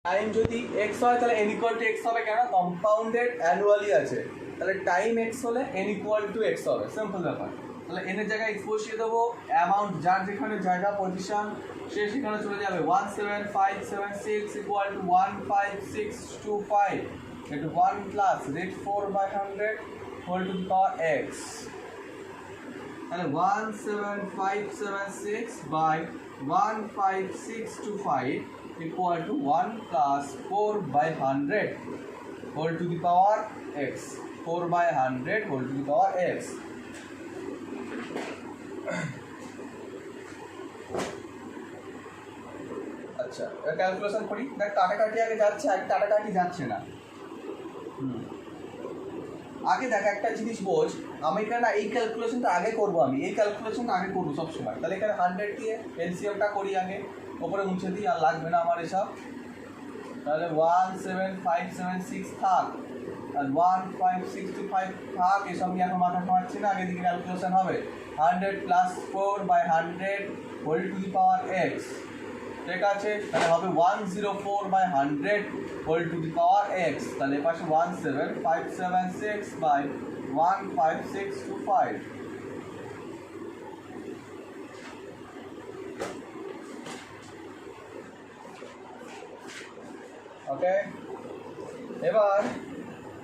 Time যদি x হয় তাহলে এন ইকুয়াল টু এক্স হবে, কেন? কম্পাউন্ডেড অ্যানুয়ালি আছে, তাহলে টাইম এক্স হলে এন ইকুয়াল টু এক্স হবে। সিম্পল ব্যাপার। তাহলে এনের জায়গায় এক্স বসিয়ে দেবো, অ্যামাউন্ট যার যেখানে জায়গা পজিশন সে সেখানে চলে যাবে। 17576 equal to 15625 into 1 plus rate 4/100 whole to the power x। তাহলে 17576 by 15625 equal to 1 plus 4/100 whole to the power x। 4/100 whole to the power x। আচ্ছা, ক্যালকুলেশন করি। দেখ, কাটাকাটি আগে যাচ্ছে, আগে কাটাকাটি যাচ্ছে না। আগে দেখ একটা জিনিস বোঝ, আমি এখানে এই ক্যালকুলেশনটা আগে করবো, আমি এই ক্যালকুলেশনটা আগে করবো সবসময়। তাহলে এখানে 100 দিয়ে এলসিএমটা করি আগে, ওপরে মুছে দিই, আর লাগবে না আমার এসব। তাহলে 17576 থাক আর 15625 থাক, এসব নিয়ে এখন মাথা ঘামাচ্ছি না, আগে দিকে ক্যালকুলেশন হবে। 100 plus 4/100 whole to the power x, ঠিক আছে? তাহলে হবে 104/100 whole to the power x. তাহলে এপাশে 17576 বাই 15625। ওকে, এবার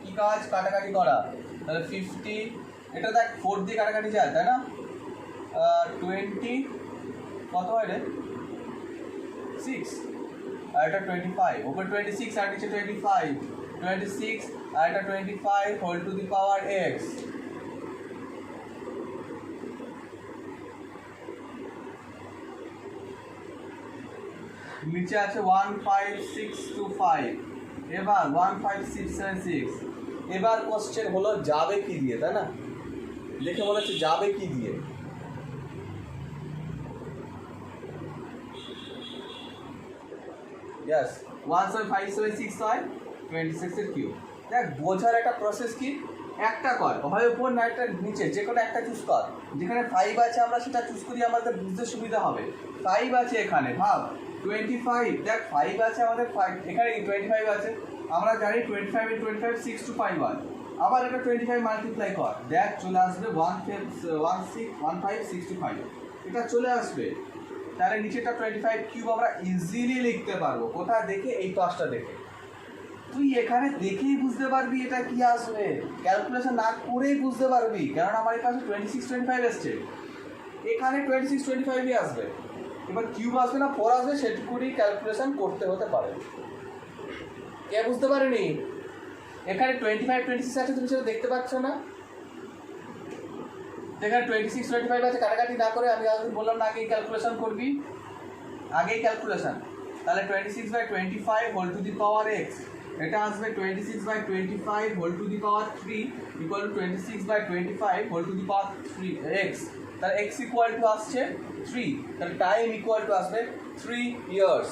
কি কাজ? কাটাকাটি করা। তাহলে 50, এটা দেখ 4 দিয়ে কাটাকাটি যায়, তাই না? 20 কত হয় রে? 6 আর এটা 25, ওপর 26 আর নিচে 25, 26 আর এটা 25 whole to the power x. নিচে আছে 15625, এবার 15676। এবার কোশ্চেন হলো যাবে কি দিয়ে, তাই না? দেখে মনে হচ্ছে যাবে কি দিয়ে। Yes, 17576 হয় 26 এর কিউব। দেখ, বোঝার একটা প্রসেস কি, একটা কর, হয় উপর না একটা নিচে, যে কোনো একটা চুজ কর। যেখানে 5 আছে আমরা সেটা চুজ করি, আমাদের বুঝতে সুবিধা হবে। 5 আছে এখানে, ভাব 25, দেখ 5 আছে আমাদের, 5 এখানে 25 আছে, আমরা জানি 25 × 25 6251। আবার এটা 25 মাল্টিপ্লাই কর, দেখ চলে আসবে 1565, এটা চলে আসবে। তাহলে নিচেটা 25 কিউব আমরা ইজিলি লিখতে পারবো। কোথায় দেখে? এই পাশটা দেখে। তুই এখানে দেখেই বুঝতে পারবি এটা কি আসবে, ক্যালকুলেশন না করেই বুঝতে পারবি, কারণ আমার এই পাশে 2625 এসছে, এখানে 2625ই আসবে। এবার কিউব আসবে না 4 আসবে, সেটুকুনি ক্যালকুলেশন করতে হতে পারে। কে বুঝতে পারেনি? এখানে 25 26 আছে, তুমি সেটা দেখতে পাচ্ছ না? এখানে 26 25 আছে, কাটাকাটি না করে আমি আগে বললাম না, আগেই ক্যালকুলেশন করবি, আগেই ক্যালকুলেশন। তাহলে 26/25 whole to the power x, এটা আসবে 26/25 whole to the power 3 equal to 26/25 whole to the power 3 x. তাহলে এক্স ইকুয়াল টু আসছে 3, তাহলে টাইম ইকুয়াল টু আসবে 3 ইয়ার্স।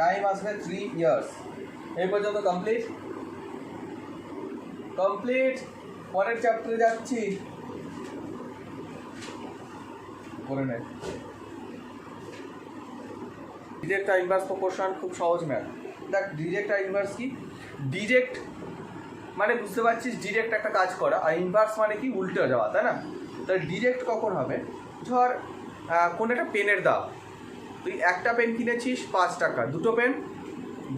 টাইম আসবে 3 ইয়ার্স। এই পর্যন্ত কমপ্লিট। পরের চ্যাপ্টারে যাচ্ছি, করে নেয়। ডিরেক্ট আর ইনভার্স প্রপোর্শন খুব সহজ ম্যাথ। দেখ, ডিরেক্ট আর ইনভার্স কি? ডিরেক্ট মানে বুঝতে পারছিস, ডিরেক্ট একটা কাজ করা, আর ইনভার্স মানে কি? উল্টে যাওয়া, তাই না? তাহলে ডিরেক্ট কখন হবে? ধর কোন একটা পেনের দাম, তুই একটা পেন কিনেছিস 5 টাকা, দুটো পেন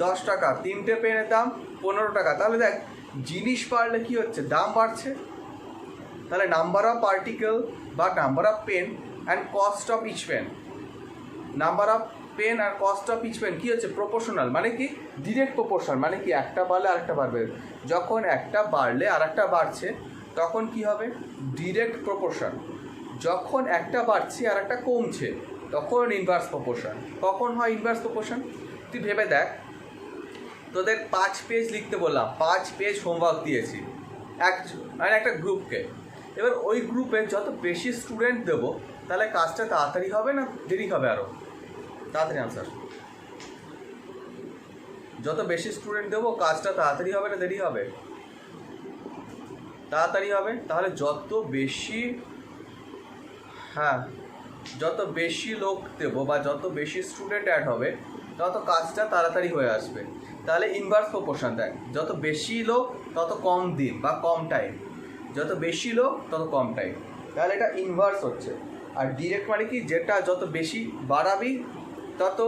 10 টাকা, তিনটে পেনের দাম 15 টাকা। তাহলে দেখ, জিনিস বাড়লে কি হচ্ছে? দাম বাড়ছে। তাহলে নাম্বার অফ পার্টিকেল বা number of pen and cost of each pen, number of pen আর কস্ট অফ ইচ পেন কি হচ্ছে? প্রপোর্শনাল। মানে কি? Direct proportion. মানে কি? একটা বাড়লে আরেকটা বাড়বে। যখন একটা বাড়লে আর একটা বাড়ছে তখন কি হবে? Direct proportion. যখন একটা বাড়ছে আর একটা কমছে তখন ইনভার্স প্রপোর্শন। কখন হয় ইনভার্স প্রপোর্শন? তুই ভেবে দেখ, তোদের 5 পেজ লিখতে বললাম, 5 পেজ হোমওয়ার্ক দিয়েছি একটা গ্রুপকে। এবার ওই গ্রুপে যত বেশি স্টুডেন্ট দেবো তাহলে কাজটা তাড়াতাড়ি হবে না দেরি হবে? আরও তাড়াতাড়ি আনসার। যত বেশি স্টুডেন্ট দেবো কাজটা তাড়াতাড়ি হবে না দেরি হবে? তাড়াতাড়ি হবে। তাহলে যত বেশি, যত বেশি লোক দেবো বা যত বেশি স্টুডেন্ট অ্যাড হবে তত কাজটা তাড়াতাড়ি হয়ে আসবে। তাহলে ইনভার্স প্রপোর্শন দেখ, যত বেশি লোক তত কম দিন বা কম টাইম, যত বেশি লোক তত কম টাইম, তাহলে এটা ইনভার্স হচ্ছে। আর ডিরেক্ট মানে কি, যেটা যত বেশি বাড়াবি তত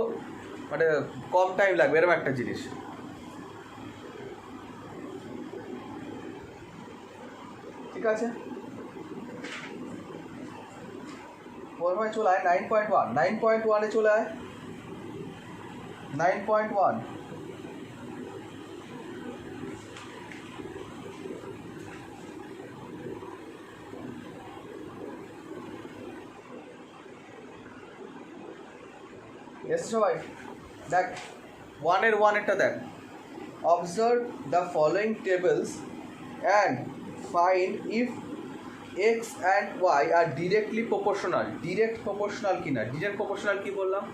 মানে কম টাইম লাগবে, এরকম একটা জিনিস। ঠিক আছে, ফর্মায় চলে আয় 9.1, 9.1-এ চলে আয় 9.1। এসে সবাই দেখ 1-এরটা দেখ, observe the following tables and find if x and y are directly proportional. Direct proportional কি না, ডিরেক্ট প্রপোর্শনাল কি বললাম,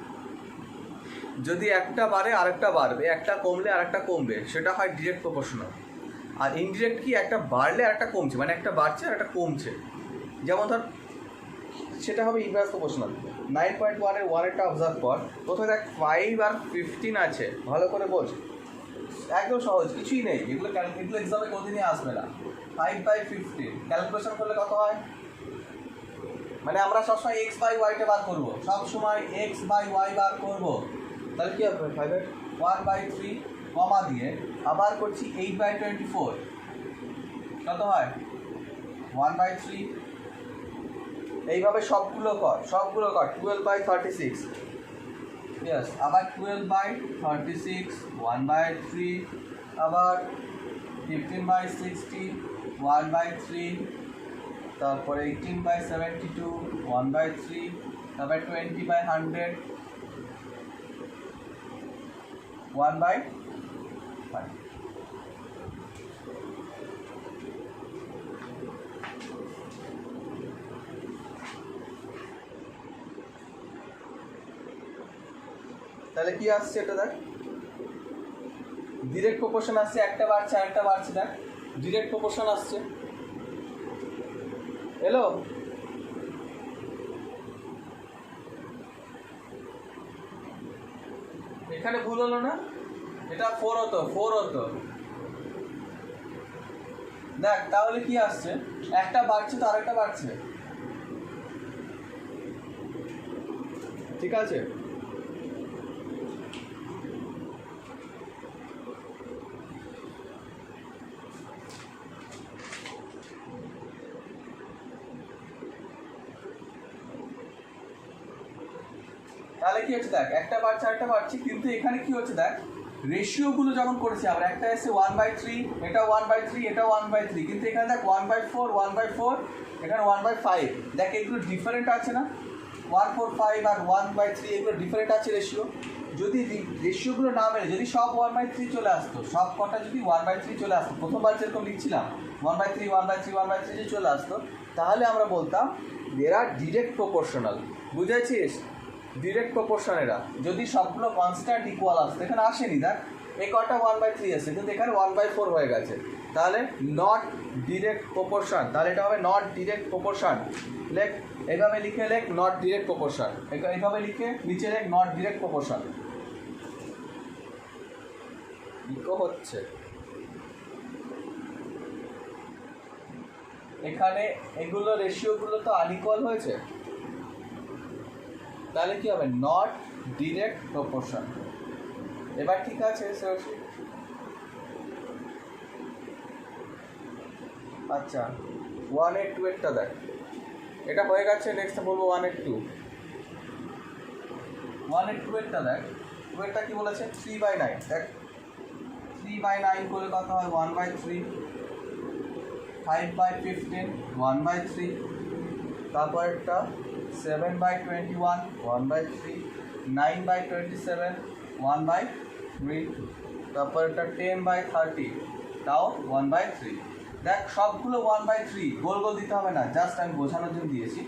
যদি একটা বাড়ে আরেকটা বাড়বে, একটা কমলে আরেকটা কমবে, সেটা হয় ডিরেক্ট প্রপোর্শনাল। আর ইনডিরেক্ট কি, একটা বাড়লে আরেকটা কমছে, মানে একটা বাড়ছে আর একটা কমছে, যেমন ধর সেটা হবে ইনভার্স প্রপোর্শনাল। 9.1-এর 1-এরটা অবজার্ভ কর। প্রথমে দেখ 5 আর 15 আছে, ভালো করে বোঝ, একদম সহজ, কিছুই নেই, এগুলো এক্সামে কোনোদিনই আসবে না। 5/15 ক্যালকুলেশন করলে কত হয়, মানে আমরা সবসময় এক্স বাই ওয়াইটা বার করবো, সবসময় এক্স বাই ওয়াই বার করবো। তাহলে কী হবে, 1/3 কমা দিয়ে আবার করছি 8/24, কত হয় 1/3। এইভাবে সবগুলো কর 12/36, ইয়েস, আবার 12/36 1/3, আবার 15/60 1/3, তারপরে 18/72 1/3, তারপরে 20/100 1/5। তাহলে কি আসছে এটা দেখ, ডিরেক্ট প্রপোর্শন আসছে, একটা বাড়ছে আরেকটা বাড়ছে, দেখ ডিরেক্ট প্রপোর্শন আসছে, এলো। এখানে ভুল হলো না, এটা 4 হতো, দেখ তাহলে কি আসছে, একটা বাড়ছে তো আরেকটা বাড়ছে, ঠিক আছে। তাহলে কি হচ্ছে দেখ, একটা বাড়ছে আরেকটা বাড়ছে, কিন্তু এখানে কি হচ্ছে দেখ, রেশিওগুলো যখন করেছি আমরা, একটা এসে 1/3, এটা 1/3, এটা 1/3, কিন্তু এখানে দেখ 1/4, 1/4, এখানে 1/5, দেখ এগুলো ডিফারেন্ট আছে না, 1/4/5 আর 1/3 এগুলো ডিফারেন্ট আছে রেশিও। যদি রেশিওগুলো না মেলে, যদি সব 1/3 চলে আসতো, সব কটা যদি 1/3 চলে আসতো, প্রথমবার যেরকম লিখছিলাম 1/3 1/3 1/3 যে চলে আসতো, তাহলে আমরা বলতাম এরা ডিরেক্ট প্রপোর্শনাল। বুঝেছিস, ডিরেক্ট প্রপোর্শন এরা, যদি সবগুলো কনস্ট্যান্ট ইকুয়াল আসতো, এখানে আসেনি, দেখ এই কটা 1/3 আসছে, কিন্তু এখানে 1/4 হয়ে গেছে, তাহলে নট ডিরেক্ট প্রপোর্শন। তাহলে এটা হবে নট ডিরেক্ট প্রপোর্শন। লেখ এইভাবে লিখে, লেখ নট ডিরেক্ট প্রপোর্শন, এইভাবে লিখে নিচে লেখ নট ডিরেক্ট প্রপোর্শন। ইকো হচ্ছে এখানে, এগুলো রেশিওগুলো তো আনইকুয়াল হয়েছে, তাহলে কি হবে, নট ডিরেক্ট প্রপোর্শন। এবার ঠিক আছে, আচ্ছা 1/2-এরটা দেখ, এটা হয়ে গেছে, নেক্সট বলবো 1/2। 1/2-এরটা দেখ, 2-এরটা কি বলেছে, 3/9, দেখ 3/9 করলে কত হয় 1/3, 5/15 1/3, তারপরেরটা 7/21 1/3, 9/27 1/3, তারপরেরটা 10/30 তাও 1/3। দেখ সবগুলো 1/3, গোল গোল দিতে হবে না, জাস্ট আমি বোঝানোর জন্য দিয়েছি।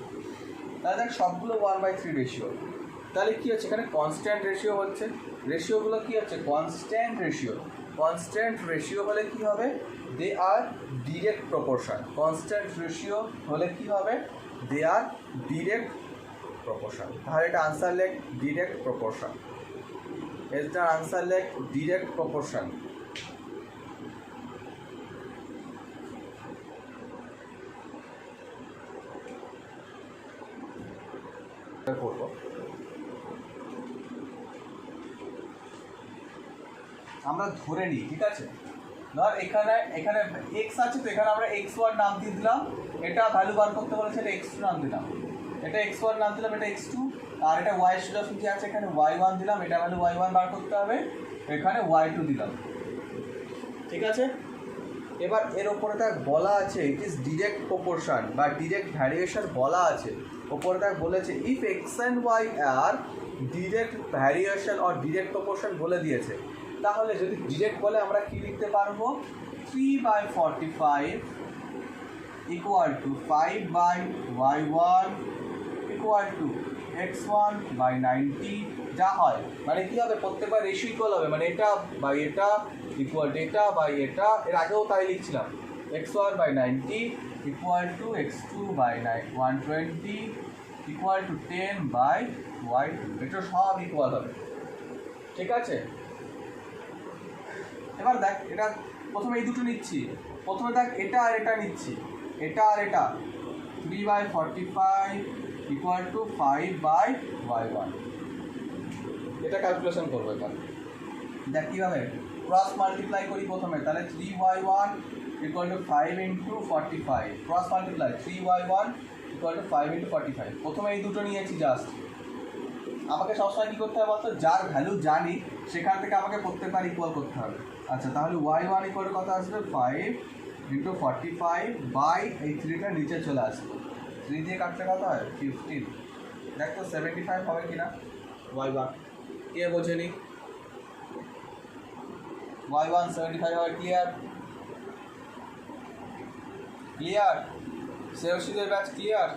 তাহলে দেখ সবগুলো 1/3 রেশিও, তাহলে কী হচ্ছে, এখানে কনস্ট্যান্ট রেশিও হচ্ছে, রেশিওগুলো কী হচ্ছে, কনস্ট্যান্ট রেশিও। কনস্ট্যান্ট রেশিও হলে কী হবে, দে আর ডিরেক্ট প্রপোর্শন। কনস্ট্যান্ট রেশিও হলে কী হবে, দে আর ডিরেক্ট প্রপোর্শন। তাহলে এটা আনসার লেখ ডিরেক্ট প্রপোর্শন। এটার আনসার লেখ ডিরেক্ট প্রপোর্শন। করব আমরা ধরে নিই, ঠিক আছে, ধর এখানে এক্স আছে, তো এখানে আমরা x1 নাম দিয়ে দিলাম, এটা ভ্যালু বার করতে বলেছে, এটা x2 নাম দিলাম, এটা x1 নাম দিলাম, এটা x2, আর এটা y সোজাসুজি আছে, এখানে y1 দিলাম, এটা ভ্যালু y1 বার করতে হবে, এখানে y2 দিলাম, ঠিক আছে। এবার এর ওপরে তার বলা আছে ইট ইজ ডিরেক্ট প্রপোর্শন বা ডিরেক্ট ভ্যারিয়েশন বলা আছে, ওপরে তার বলেছে if x and y are direct variation or direct proportion বলে দিয়েছে, তাহলে যদি ডিরেক্ট বলে আমরা কি লিখতে পারবো, 3/45 equal to 5/y1 equal to x1/90 যা হয়, মানে কি হবে, প্রত্যেকবার রেশিও ইকুয়াল হবে, মানে এটা বাই এটা ইকুয়াল টু এটা বাই এটা, এর আগেও তাই লিখছিলাম, x1/90 equal to x2/120 equal to 10/y2, এটা সব ইকুয়াল হবে, ঠিক আছে। এবার দেখ, এটা প্রথমে এই দুটো নিচ্ছি, প্রথমে দেখ এটা আর এটা নিচ্ছি, এটা আর এটা, 3/45 ইকুয়াল টু 5/y1, এটা ক্যালকুলেশন করবো। এখানে দেখ কীভাবে ক্রস মাল্টিপ্লাই করি প্রথমে, তাহলে 3y1 equal to 5 into 45, cross multiply 3y1 equal to 5 into 45, প্রথমে এই দুটো নিয়েছি জাস্ট। আমাকে সবসময় কী করতে হবে বলতো, যার ভ্যালু জানি সেখান থেকে আমাকে প্রত্যেকবার ইকুয়াল করতে হবে। আচ্ছা, তাহলে y1 ইকুয়াল টু কত আসবে, 5 ইন্টু 45 বাই এই 3টা নিচে চলে আসবে, 3 দিয়ে কাটতে কত হয়, 15, দেখ তো 75 হবে কিনা y1, কে বোঝেনি, y1 75 হয়, ক্লিয়ার ক্লিয়ার, সেওসিদের ব্যাচ ক্লিয়ার।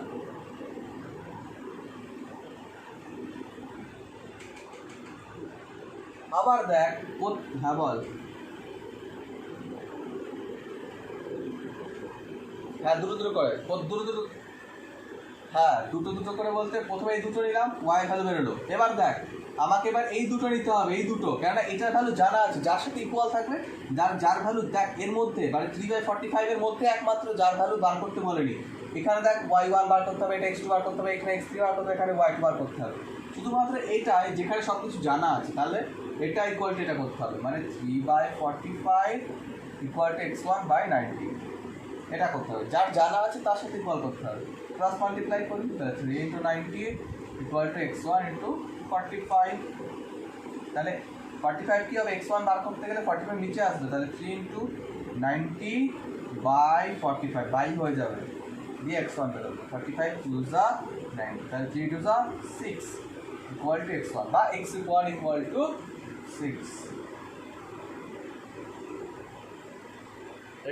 আবার দেখ, হ্যাঁ বল, হ্যাঁ দুটো দুটো করে, দুটো হ্যাঁ দুটো করে বলতে প্রথমে এই দুটো নিলাম, ওয়াই ভ্যালু বেরোলো। এবার দেখ আমাকে এবার এই দুটো নিতে হবে, এই দুটো, কেননা এটার ভ্যালু জানা আছে, যার সাথে ইকুয়াল থাকবে, যার ভ্যালু দেখ এর মধ্যে, মানে 3/45 এর মধ্যে একমাত্র যার ভ্যালু বার করতে বলেনি, এখানে দেখ y1 বার করতে হবে, এটা x2 বার করতে হবে, এখানে x3 বার করতে হবে, এখানে y2 বার করতে হবে, শুধুমাত্র এইটাই যেখানে সব কিছু জানা আছে, তাহলে এটা ইকুয়াল টু এটা করতে হবে, মানে 3/45 ইকুয়াল টু x1/90, এটা করতে হবে, যার জানা আছে তার সাথে ইকুয়াল করতে হবে, ক্রস মাল্টিপ্লাই করি, তাহলে 3 into 90 equal to x1 into 45, তাহলে 45 কী হবে, x1 বার করতে গেলে 45 নিচে আসবে, তাহলে 3 ইন্টু 90/45 বাই হয়ে যাবে, দিয়ে x1 বেরোবে, 45 2 যা 90, তাহলে 3 2 যা 6 ইকুয়াল টু x1 বা x1 ইকুয়াল টু 6,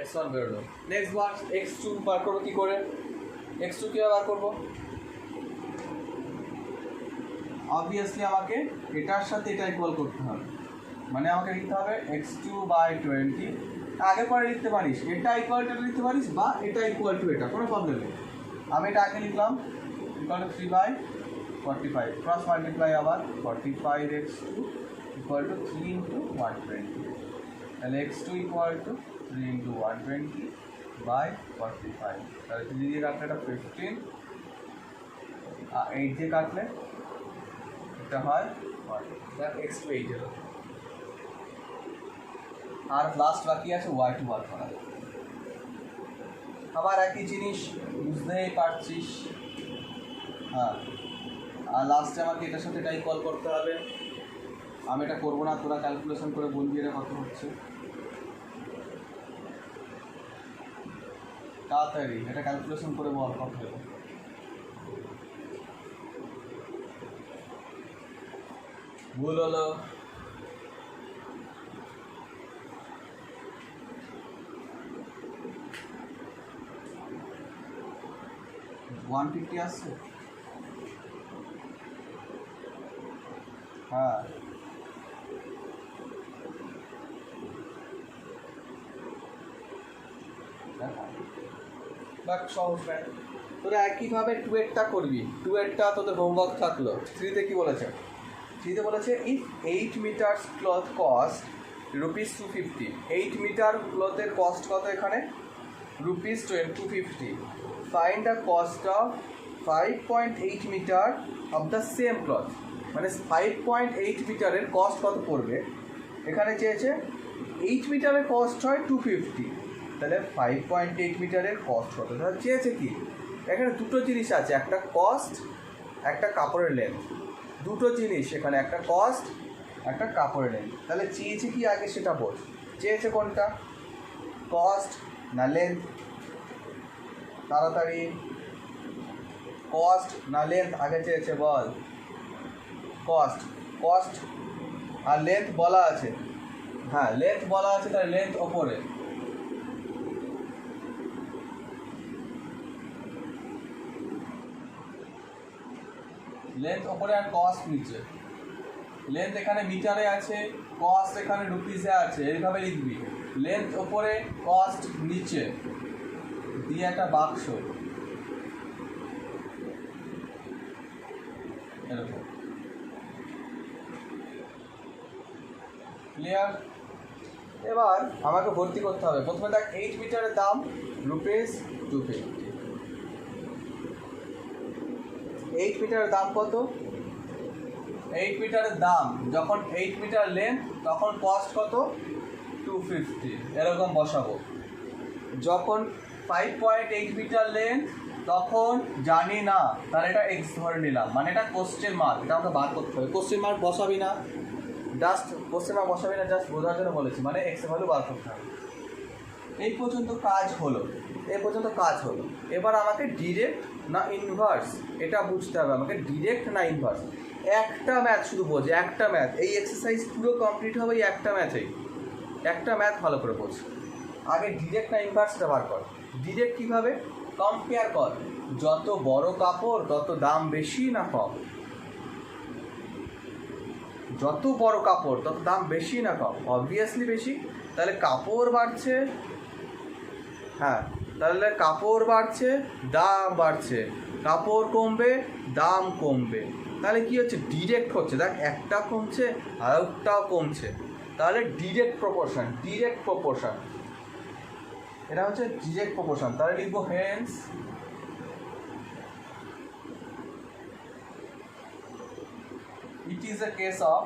x1 বেরোলো। নেক্সট বার x2 বার করবো কী করে, x2 কীভাবে বার করবো, অবভিয়াসলি আমাকে এটার সাথে এটা ইকুয়াল করতে হবে, মানে আমাকে লিখতে হবে x2/20, আগে পরে লিখতে পারিস, এটা ইকুয়াল টু লিখতে পারিস বা এটা ইকুয়াল টু এটা, কোনো প্রবলেম নেই। আমি এটা আগে লিখলাম ইকুয়াল টু 3/45, ক্রস মাল্টিপ্লাই আবার 45x2 ইকুয়াল টু 3 ইন্টু 120, তাহলে x2 ইকুয়াল টু 3 ইন্টু 120/45, তাহলে 3 দিয়ে কাটলে এটা 15, আর 8 দিয়ে কাটলে এটা হয় x2 8 এলো, আর লাস্ট বাকি আছে y2 বার করা। আবার একই জিনিস বুঝতেই পারছিস, হ্যাঁ, আর লাস্টে আমাকে এটার সাথে এটাই কল করতে হবে, আমি এটা করবো না, তোরা ক্যালকুলেশন করে বলবি এটা কত হচ্ছে, তাড়াতাড়ি এটা ক্যালকুলেশন করে বল কত হলো। ভুল হলো, $150 আসছে, হ্যাঁ দেখ সহজ ম্যাথ, তোরা একইভাবে 2 এরটা করবি, 2 এরটা তোদের হোমওয়ার্ক থাকলো, 3তে কী বলেছে, থ্রিতে বলেছে if 8 metre cloth cost rupees 250, 8 metre ক্লথের কস্ট কত এখানে rupees 250, find the cost of 5.8 metre of the same cloth, মানে 5.8 মিটারের কস্ট কত পড়বে। এখানে চেয়েছে 8 মিটারের কস্ট হয় 250, তাহলে 5.8 মিটারের কস্ট কত, তাহলে চেয়েছে কি এখানে দুটো জিনিস আছে, একটা কস্ট একটা কাপড়ের লেন্থ, দুটো জিনিস এখানে, একটা কস্ট একটা কাপড়ের লেন্থ। তাহলে চেয়েছে কি আগে সেটা বল, চেয়েছে কোনটা কস্ট না লেন্থ, তাড়াতাড়ি কস্ট না লেন্থ আগে চেয়েছে বল। কস্ট, কস্ট আর লেন্থ বলা আছে, হ্যাঁ লেন্থ বলা আছে, তাহলে লেন্থ ওপরে, লেন্থ ওপরে আর কস্ট নিচে। লেন্থ এখানে মিটারে আছে, কস্ট এখানে রুপিসে আছে, এইভাবে লিখবি লেন্থ ওপরে কস্ট নিচে দিয়ে একটা বাক্স এরকম, ক্লিয়ার। এবার আমাকে ভর্তি করতে হবে, প্রথমে দেখ 8 মিটারের দাম রুপিস 250, 8 মিটারের দাম কত, 8 মিটারের দাম যখন 8 মিটার লেন্থ তখন কস্ট কত 250, এরকম বসাবো। যখন 5.8 মিটার লেন্থ তখন জানি না, তাহলে এটা এক্স ধরে নিলাম, মানে এটা কোশ্চেন মার্ক, এটা আমাকে বার করতে হবে। কোশ্চেন মার্ক বসাবি না, জাস্ট কোশ্চেন মার্ক বসাবি না, জাস্ট বোঝার জন্য বলেছি, মানে এক্স এর ভ্যালু বার করতে হবে। এই পর্যন্ত কাজ হলো, এই পর্যন্ত কাজ হলো। এবার আমাকে ডিরেক্ট না ইনভার্স এটা বুঝতে হবে, আমাকে ডিরেক্ট না ইনভার্স। একটা ম্যাথ শুধু বোঝে, একটা ম্যাথ, এই এক্সারসাইজ পুরো কমপ্লিট হবে এই একটা ম্যাথেই, একটা ম্যাথ ভালো করে বোঝ। আগে ডিরেক্ট না ইনভার্সটা বার কর। ডিরেক্ট কীভাবে, কম্পেয়ার কর, যত বড় কাপড় তত দাম বেশি না কম, যত বড় কাপড় তত দাম বেশি না কম, অবভিয়াসলি বেশি। তাহলে কাপড় বাড়ছে, হ্যাঁ তাহলে কাপড় বাড়ছে দাম বাড়ছে, কাপড় কমবে দাম কমবে, তাহলে কি হচ্ছে ডিরেক্ট হচ্ছে, দেখ একটা কমছে আর একটাও কমছে, তাহলে ডিরেক্ট প্রপোর্শন, ডিরেক্ট প্রপোর্শন, এটা হচ্ছে ডিরেক্ট প্রপোর্শন। তাহলে লিখবো Haynes it is a case of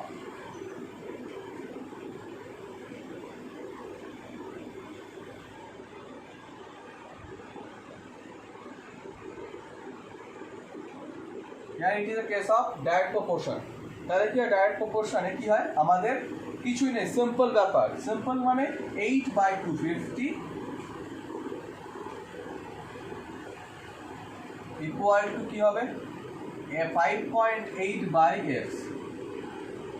it is a case of direct proportion। তাহলে কি হয় ডাইরেক্ট প্রপোর্শনে কি হয়, আমাদের কিছুই নেই, সিম্পল ব্যাপার, সিম্পল মানে 8/250 ইকুয়াল টু কি হবে 5.8/x।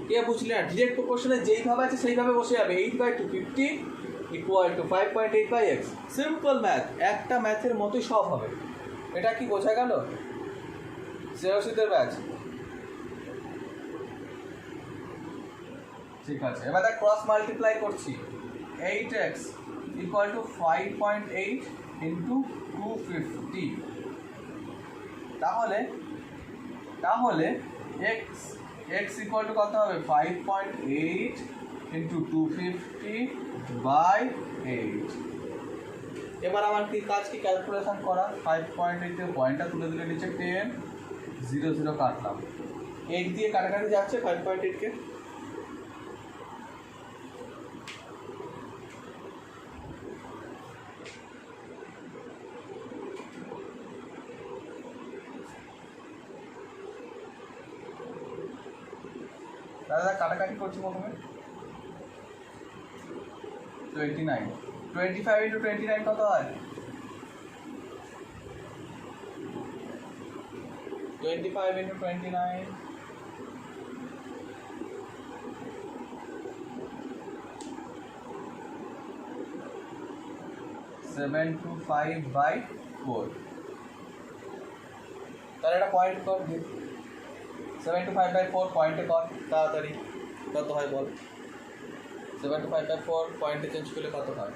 কে বুঝলি না, ডিরেক্ট প্রপোর্শনে যেইভাবে আছে সেইভাবে বসে যাবে, 8/250 equal to 5.8/x। Simple math, একটা ম্যাথের মতোই সব হবে। এটা কি বোঝা গেল শ্রেয়সীদের ব্যাচ? ঠিক আছে, এবার দেখ ক্রস মাল্টিপ্লাই করছি, 8x ইকুয়াল টু 5.8 ইন্টু 250, তাহলে তাহলে x x ইকুয়াল টু কত হবে 5.8 ইন্টু 250/8। এবার আমার কি কাজ, কি ক্যালকুলেশন করা, 5.8 এর পয়েন্টটা তুলে দিলে নিচে 10 0 0 কাটলাম, 8 দিয়ে কাটাকাটি যাচ্ছে 5.8 কে, দাদা কাটাকাটি করছি প্রথমে 29, 25 ইন্টু 29 কত হয় 25 ইন্টু 29 725/4। তাহলে এটা পয়েন্ট কর, 725/4 পয়েন্টে কর তাড়াতাড়ি, কত হয় বল, 725/4 পয়েন্টে চেঞ্জ করলে কত হয়,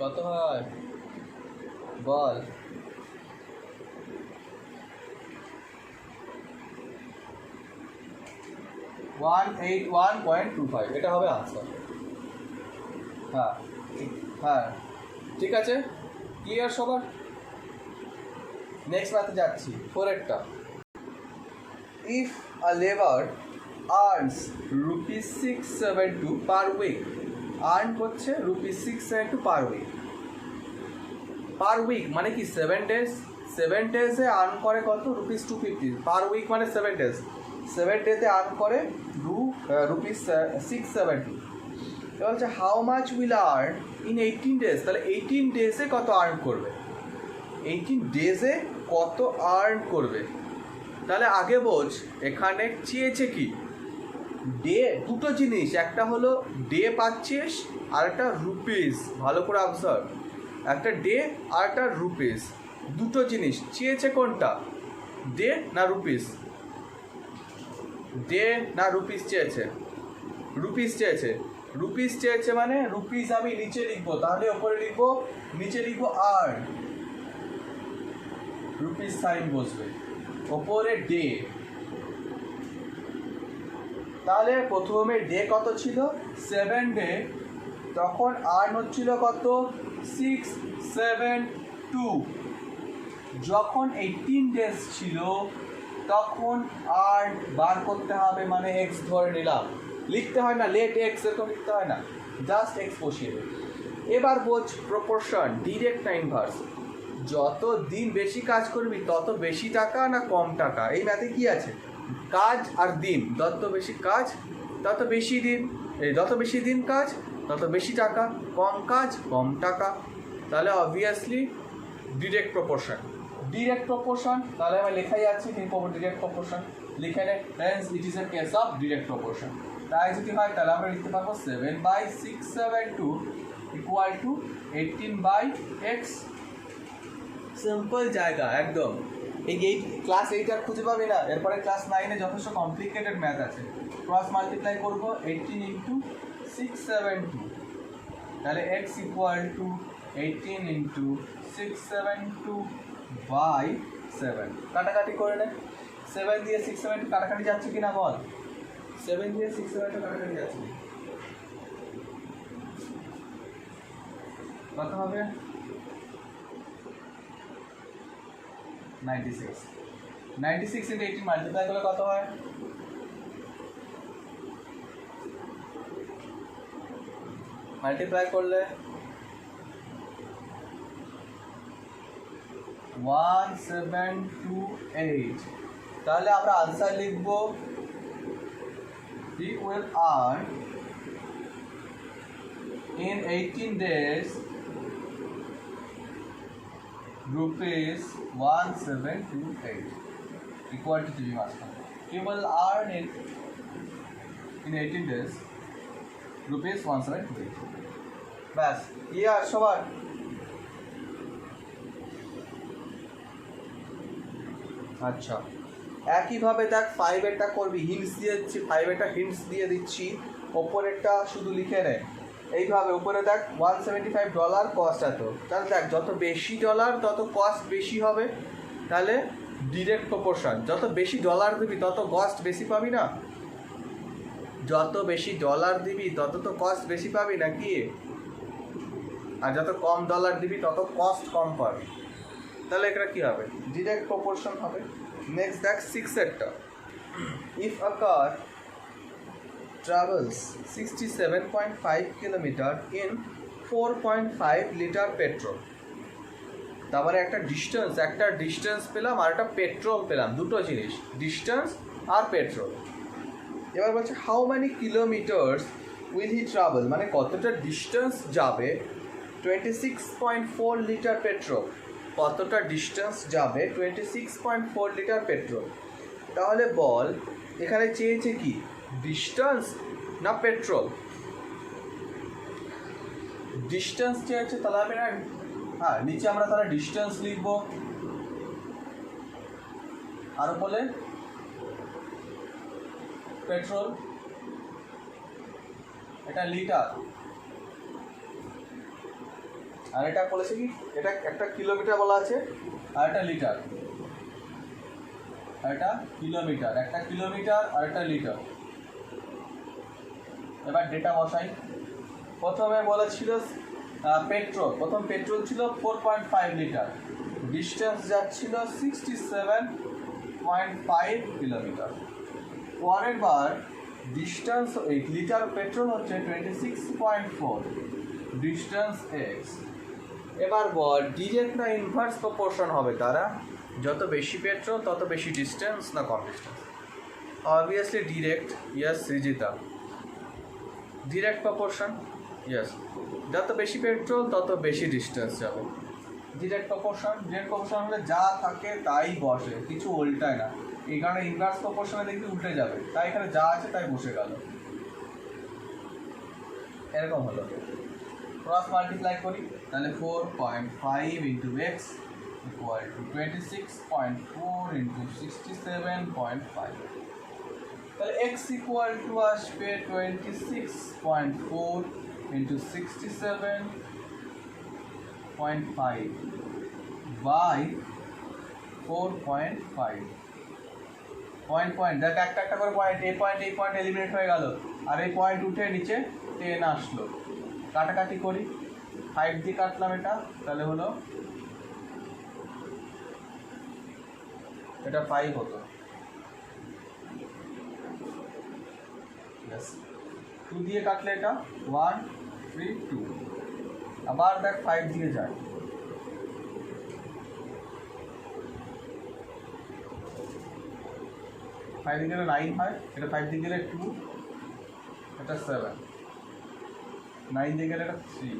কত হয় বল? 181.25 এটা হবে আনসার। হ্যাঁ হ্যাঁ ঠিক আছে, ক্লিয়ার সবার? নেক্সট ম্যাথে যাচ্ছি, ফোরেরটা। If a labour earns ₹672 per week, earn করছে ₹672 পার উইক মানে কি 7 ডেজ, 7 ডেজে আর্ন করে কত? ₹250 পার উইক মানে 7 ডেজ, 7 ডেতে আর্ন করে ₹672। এবার হচ্ছে how much will earn in 18 days, তাহলে 18 ডেজে কত আর্ন করবে, 18 ডেজে কত আর্ন করবে। তাহলে আগে বোঝ এখানে চেয়েছে কি ডে, দুটো জিনিস, একটা হলো ডে পাচ্ছিস আর একটা রুপিস, ভালো করে অবজার্ভ, একটা ডে আর একটা রুপিস, দুটো জিনিস চেয়েছে, কোনটা ডে না রুপিস? ডে না রুপিস চেয়েছে? রুপিস চেয়েছে, রুপিস চেয়েছে মানে রুপিস আমি নিচে লিখবো, তাহলে ওপরে লিখবো, নিচে লিখবো আর্ন, রুপিস সাইন বসবে, ওপরে ডে। তাহলে প্রথমে ডে কত ছিল? 7 ডে, তখন আর্ন হচ্ছিল কত? 672। যখন 18 ডেজ ছিল তখন আর্ন বার করতে হবে, মানে এক্স ধরে নিলাম, লিখতে হয় না লেট এক্স এরকম লিখতে হয় না, জাস্ট এক্স বসিয়ে দেবে। এবার বোঝ প্রপোর্শন, ডিরেক্ট না ইনভার্স। যত দিন বেশি কাজ করবি তত বেশি টাকা না কম টাকা? এই ম্যাথে কি আছে? কাজ আর দিন, যত বেশি কাজ তত বেশি দিন, যত বেশি দিন কাজ তত বেশি টাকা, কম কাজ কম টাকা। তাহলে obviously direct proportion, direct proportion. তাহলে আমার লেখাই আছে কিন্তু ডিরেক্ট প্রপোর্শন লিখে নে, hence it is a case of direct proportion. তাই যদি হয় তাহলে আমরা লিখতে পারবো 7/672 ইকুয়াল টু 18/x। সিম্পল জায়গা একদম। এই ক্লাস 8 আর খুঁজে পাবি না, এরপরে ক্লাস 9-এ যথেষ্ট কমপ্লিকেটেড ম্যাথ আছে। ক্রস মাল্টিপ্লাই করবো 18 ইন্টু 672, তাহলে x ইকুয়াল টু 18 ইন্টু 672/7। কাটাকাটি করে নে, 7 দিয়ে 672 কাটাকাটি যাচ্ছে কিনা বল? 7 দিয়ে 672 কাটাকাটি যাচ্ছে, কত হবে? 96। 96 ইন্টু 18 মাল্টিপ্লাই করলে কত হয়? মাল্টিপ্লাই করলে 1728। তাহলে আমরা আনসার লিখব he will earn in 18 days ₹1728 equal to 3 marks. He will earn it in 18 days ₹1728. ব্যাস, আর সবার আচ্ছা। একইভাবে দেখ 5-এরটা করবি, হিন্টস দিয়ে দিচ্ছি, 5-এরটা হিন্টস দিয়ে দিচ্ছি, ওপরেরটা শুধু লিখে নে। এইভাবে উপরে দেখ $175 কস্ট এত, তাহলে দেখ যত বেশি ডলার তত কস্ট বেশি হবে। তাহলে ডিরেক্ট প্রপোর্শন, যত বেশি ডলার দিবি তত কস্ট বেশি পাবি না? যত বেশি ডলার দিবি তত তো কস্ট বেশি পাবি নাকি? আর যত কম ডলার দিবি তত কস্ট কম পাবি। তাহলে এটা কী হবে? ডিরেক্ট প্রপোর্শন হবে। নেক্সট দেখ 6-এরটা। If a car travels 67.5 kilometre in 4.5 litre petrol, তারপরে একটা ডিস্টেন্স পেলাম আর একটা পেট্রোল পেলাম, দুটো জিনিস, ডিস্টেন্স আর পেট্রোল। এবার বলছে how many kilometres will he travel, মানে কতটা ডিস্টেন্স যাবে 26.4 লিটার পেট্রোল, কতটা ডিস্টেন্স যাবে 26.4 লিটার পেট্রোল। তাহলে বল এখানে চেয়েছে কি ডিস্টেন্স না পেট্রোল? ডিস্টেন্স চেয়েছে, তাহলে হবে না, হ্যাঁ নিচে আমরা তাহলে ডিস্টেন্স লিখবো আর বলে পেট্রোল, এটা লিটার। আর এটা বলেছে কি এটা একটা কিলোমিটার বলা আছে আর একটা লিটার, আর একটা কিলোমিটার, একটা কিলোমিটার আর একটা লিটার। এবার ডেটা বসাই। প্রথমে বলেছিল পেট্রোল, প্রথম পেট্রোল ছিল 4.5 লিটার, ডিস্টেন্স যাচ্ছিল 67.5 কিলোমিটার। পরের বার ডিস্টেন্স 8 লিটার পেট্রোল হচ্ছে 26.4, ডিস্টেন্স এক্স। এবার বল ডিরেক্ট না ইনভার্স প্রপোর্শন হবে তারা, যত বেশি পেট্রোল তত বেশি ডিস্টেন্স না কম distance? Obviously direct, yes Srijita. Direct proportion, yes, যত বেশি পেট্রোল তত বেশি ডিস্টেন্স যাবে। ডিরেক্ট প্রপোর্শন, ডিরেক্ট প্রপোর্শন হলে যা থাকে তাই বসে, কিছু উল্টায় না। এই কারণে ইনভার্স প্রপোর্শনে দেখবি উল্টে যাবে, তাই এখানে যা আছে তাই বসে গেল। এরকম হলো, ক্রস মাল্টিপ্লাই করি তাহলে 4.5 into x equal two 26.4 into 67.5। তাহলে এক্স ইকুয়াল টু আসবে 26.4 ইন্টু 67.5 বাই 4.5। পয়েন্ট দেখ, একটা একটা করে পয়েন্ট, এই পয়েন্ট এলিমিনেট হয়ে গেল, আর এই পয়েন্ট উঠে নিচে 10 আসলো। কাটাকাটি করি, 5 দিয়ে কাটলাম এটা, তাহলে হলো এটা 5 হতো, 2 দিয়ে কাটলে এটা 1 3 2, আবার দেখ 5 দিয়ে যায়, ফাইভ দিয়ে গেলে 9 হয়, এটা 5 দিয়ে গেলে 2, এটা 7, 9 দিয়ে গেলে এটা 3,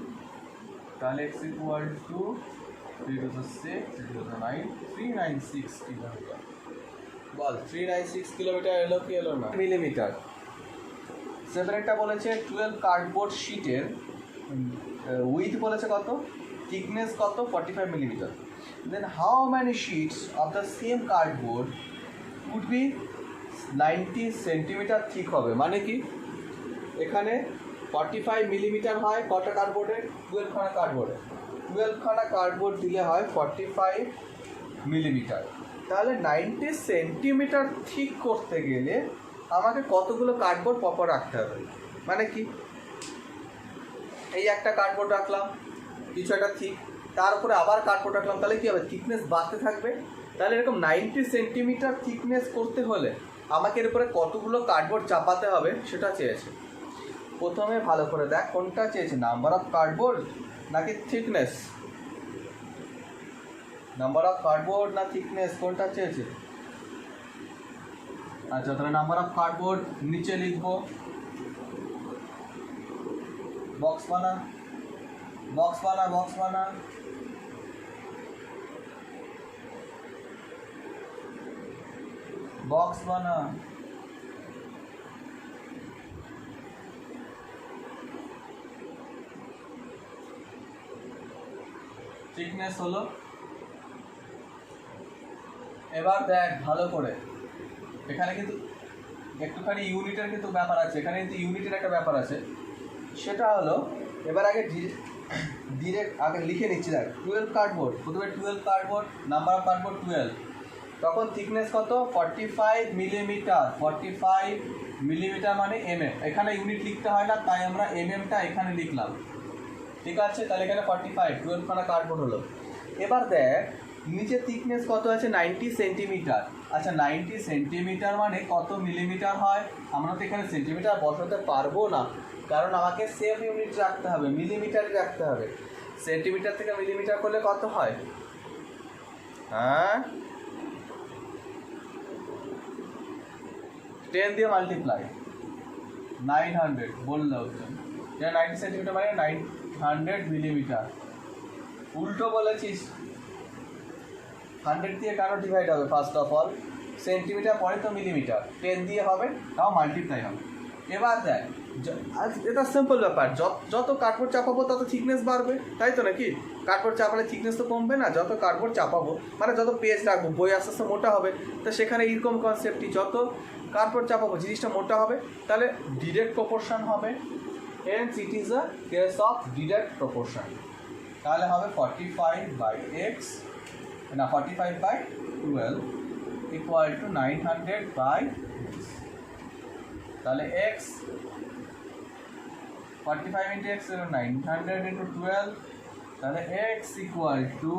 তাহলে x equal two 3 to the 6, 3 to the 9, 396 kilometre. Ball 396 kilometre এলো কি এলো না? মিলিমিটার। সেপারেটটা বলেছে 12 কার্ডবোর্ড শিটের উইথ বলেছে কত, থিকনেস কত, 45 millimetre. Then how many sheets of the same cardboard would be 90 centimetre thick হবে? মানে কি, এখানে 45 মিলিমিটার হয় কটা কার্ডবোর্ডে, 12 খানা কার্ডবোর্ডে, 12 খানা কার্ডবোর্ড দিলে হয় 45 মিলিমিটার। তাহলে 90 সেন্টিমিটার থিক করতে গেলে আমাকে কতগুলো কার্ডবোর্ড পরপর রাখতে হবে? মানে কি, এই একটা কার্ডবোর্ড রাখলাম কিছু একটা থিক, তার উপরে আবার কার্ডবোর্ড রাখলাম, তাহলে কী হবে, থিকনেস বাড়তে থাকবে। তাহলে এরকম 90 সেন্টিমিটার থিকনেস করতে হলে আমাকে এর উপরে কতগুলো কার্ডবোর্ড চাপাতে হবে সেটা চেয়েছে। প্রথমে ভালো করে দেখ কোনটা চেয়েছে, নাম্বার অফ কার্ডবোর্ড নাকি থিকনেস? নাম্বার অফ কার্ডবোর্ড না থিকনেস, কোনটা চেয়েছে? আচ্ছা, তাহলে নাম্বার অফ কার্ডবোর্ড নিচে লিখবো, বক্স বানা, বক্স বানা, বক্স বানা। বক্স বানা, থিকনেস হলো। এবার দেখ ভালো করে, এখানে কিন্তু একটুখানি ইউনিটের কিন্তু ব্যাপার আছে, এখানে কিন্তু ইউনিটের একটা ব্যাপার আছে, সেটা হলো এবার আগে ডিরেক্ট আগে লিখে নিচ্ছি। দেখ 12 কার্ডবোর্ড, প্রথমে 12 কার্ডবোর্ড, নাম্বার অফ কার্ডবোর্ড 12, তখন থিকনেস কত, 45 মিলিমিটার। 45 মিলিমিটার মানে mm, এখানে ইউনিট লিখতে হয় না, তাই আমরা mmটা এখানে লিখলাম, ঠিক আছে? তাহলে এখানে 45, 12 খানা কার্ডবোর্ড হলো। এবার দেখ নিচে থিকনেস কত আছে, 90 সেন্টিমিটার। আচ্ছা 90 সেন্টিমিটার মানে কত মিলিমিটার হয়? আমরা তো এখানে সেন্টিমিটার বসাতে পারবো না, কারণ আমাকে সেম ইউনিট রাখতে হবে, মিলিমিটারই রাখতে হবে। সেন্টিমিটার থেকে মিলিমিটার করলে কত হয়? হ্যাঁ, 10 দিয়ে মাল্টিপ্লাই, 900 বললে হচ্ছে। 90 সেন্টিমিটার মানে 900 মিলিমিটার। উল্টো বলেছিস, 100 দিয়ে কেন ডিভাইড হবে? ফার্স্ট অফ অল সেন্টিমিটার পরে তো মিলিমিটার, 10 দিয়ে হবে, তাও মাল্টিপ্লাই হবে। এবার দেখ এটা সিম্পল ব্যাপার, যত কার্ডবোর্ড চাপাবো তত থিকনেস বাড়বে, তাই তো নাকি? কার্ডবোর্ড চাপালে থিকনেস তো কমবে না, যত কার্ডবোর্ড চাপাবো মানে যত পেজ রাখবো, বই আস্তে আস্তে মোটা হবে। তো সেখানে এরকম কনসেপ্টই, যত কার্ডবোর্ড চাপাবো জিনিসটা মোটা হবে, তাহলে ডিরেক্ট প্রপোর্শন হবে। Hence it is a case of direct proportion. তাহলে হবে 45/x না 45/12 ইকুয়াল টু 900/x। তাহলে x 45 into x 900 into 12, তাহলে x ইকুয়াল টু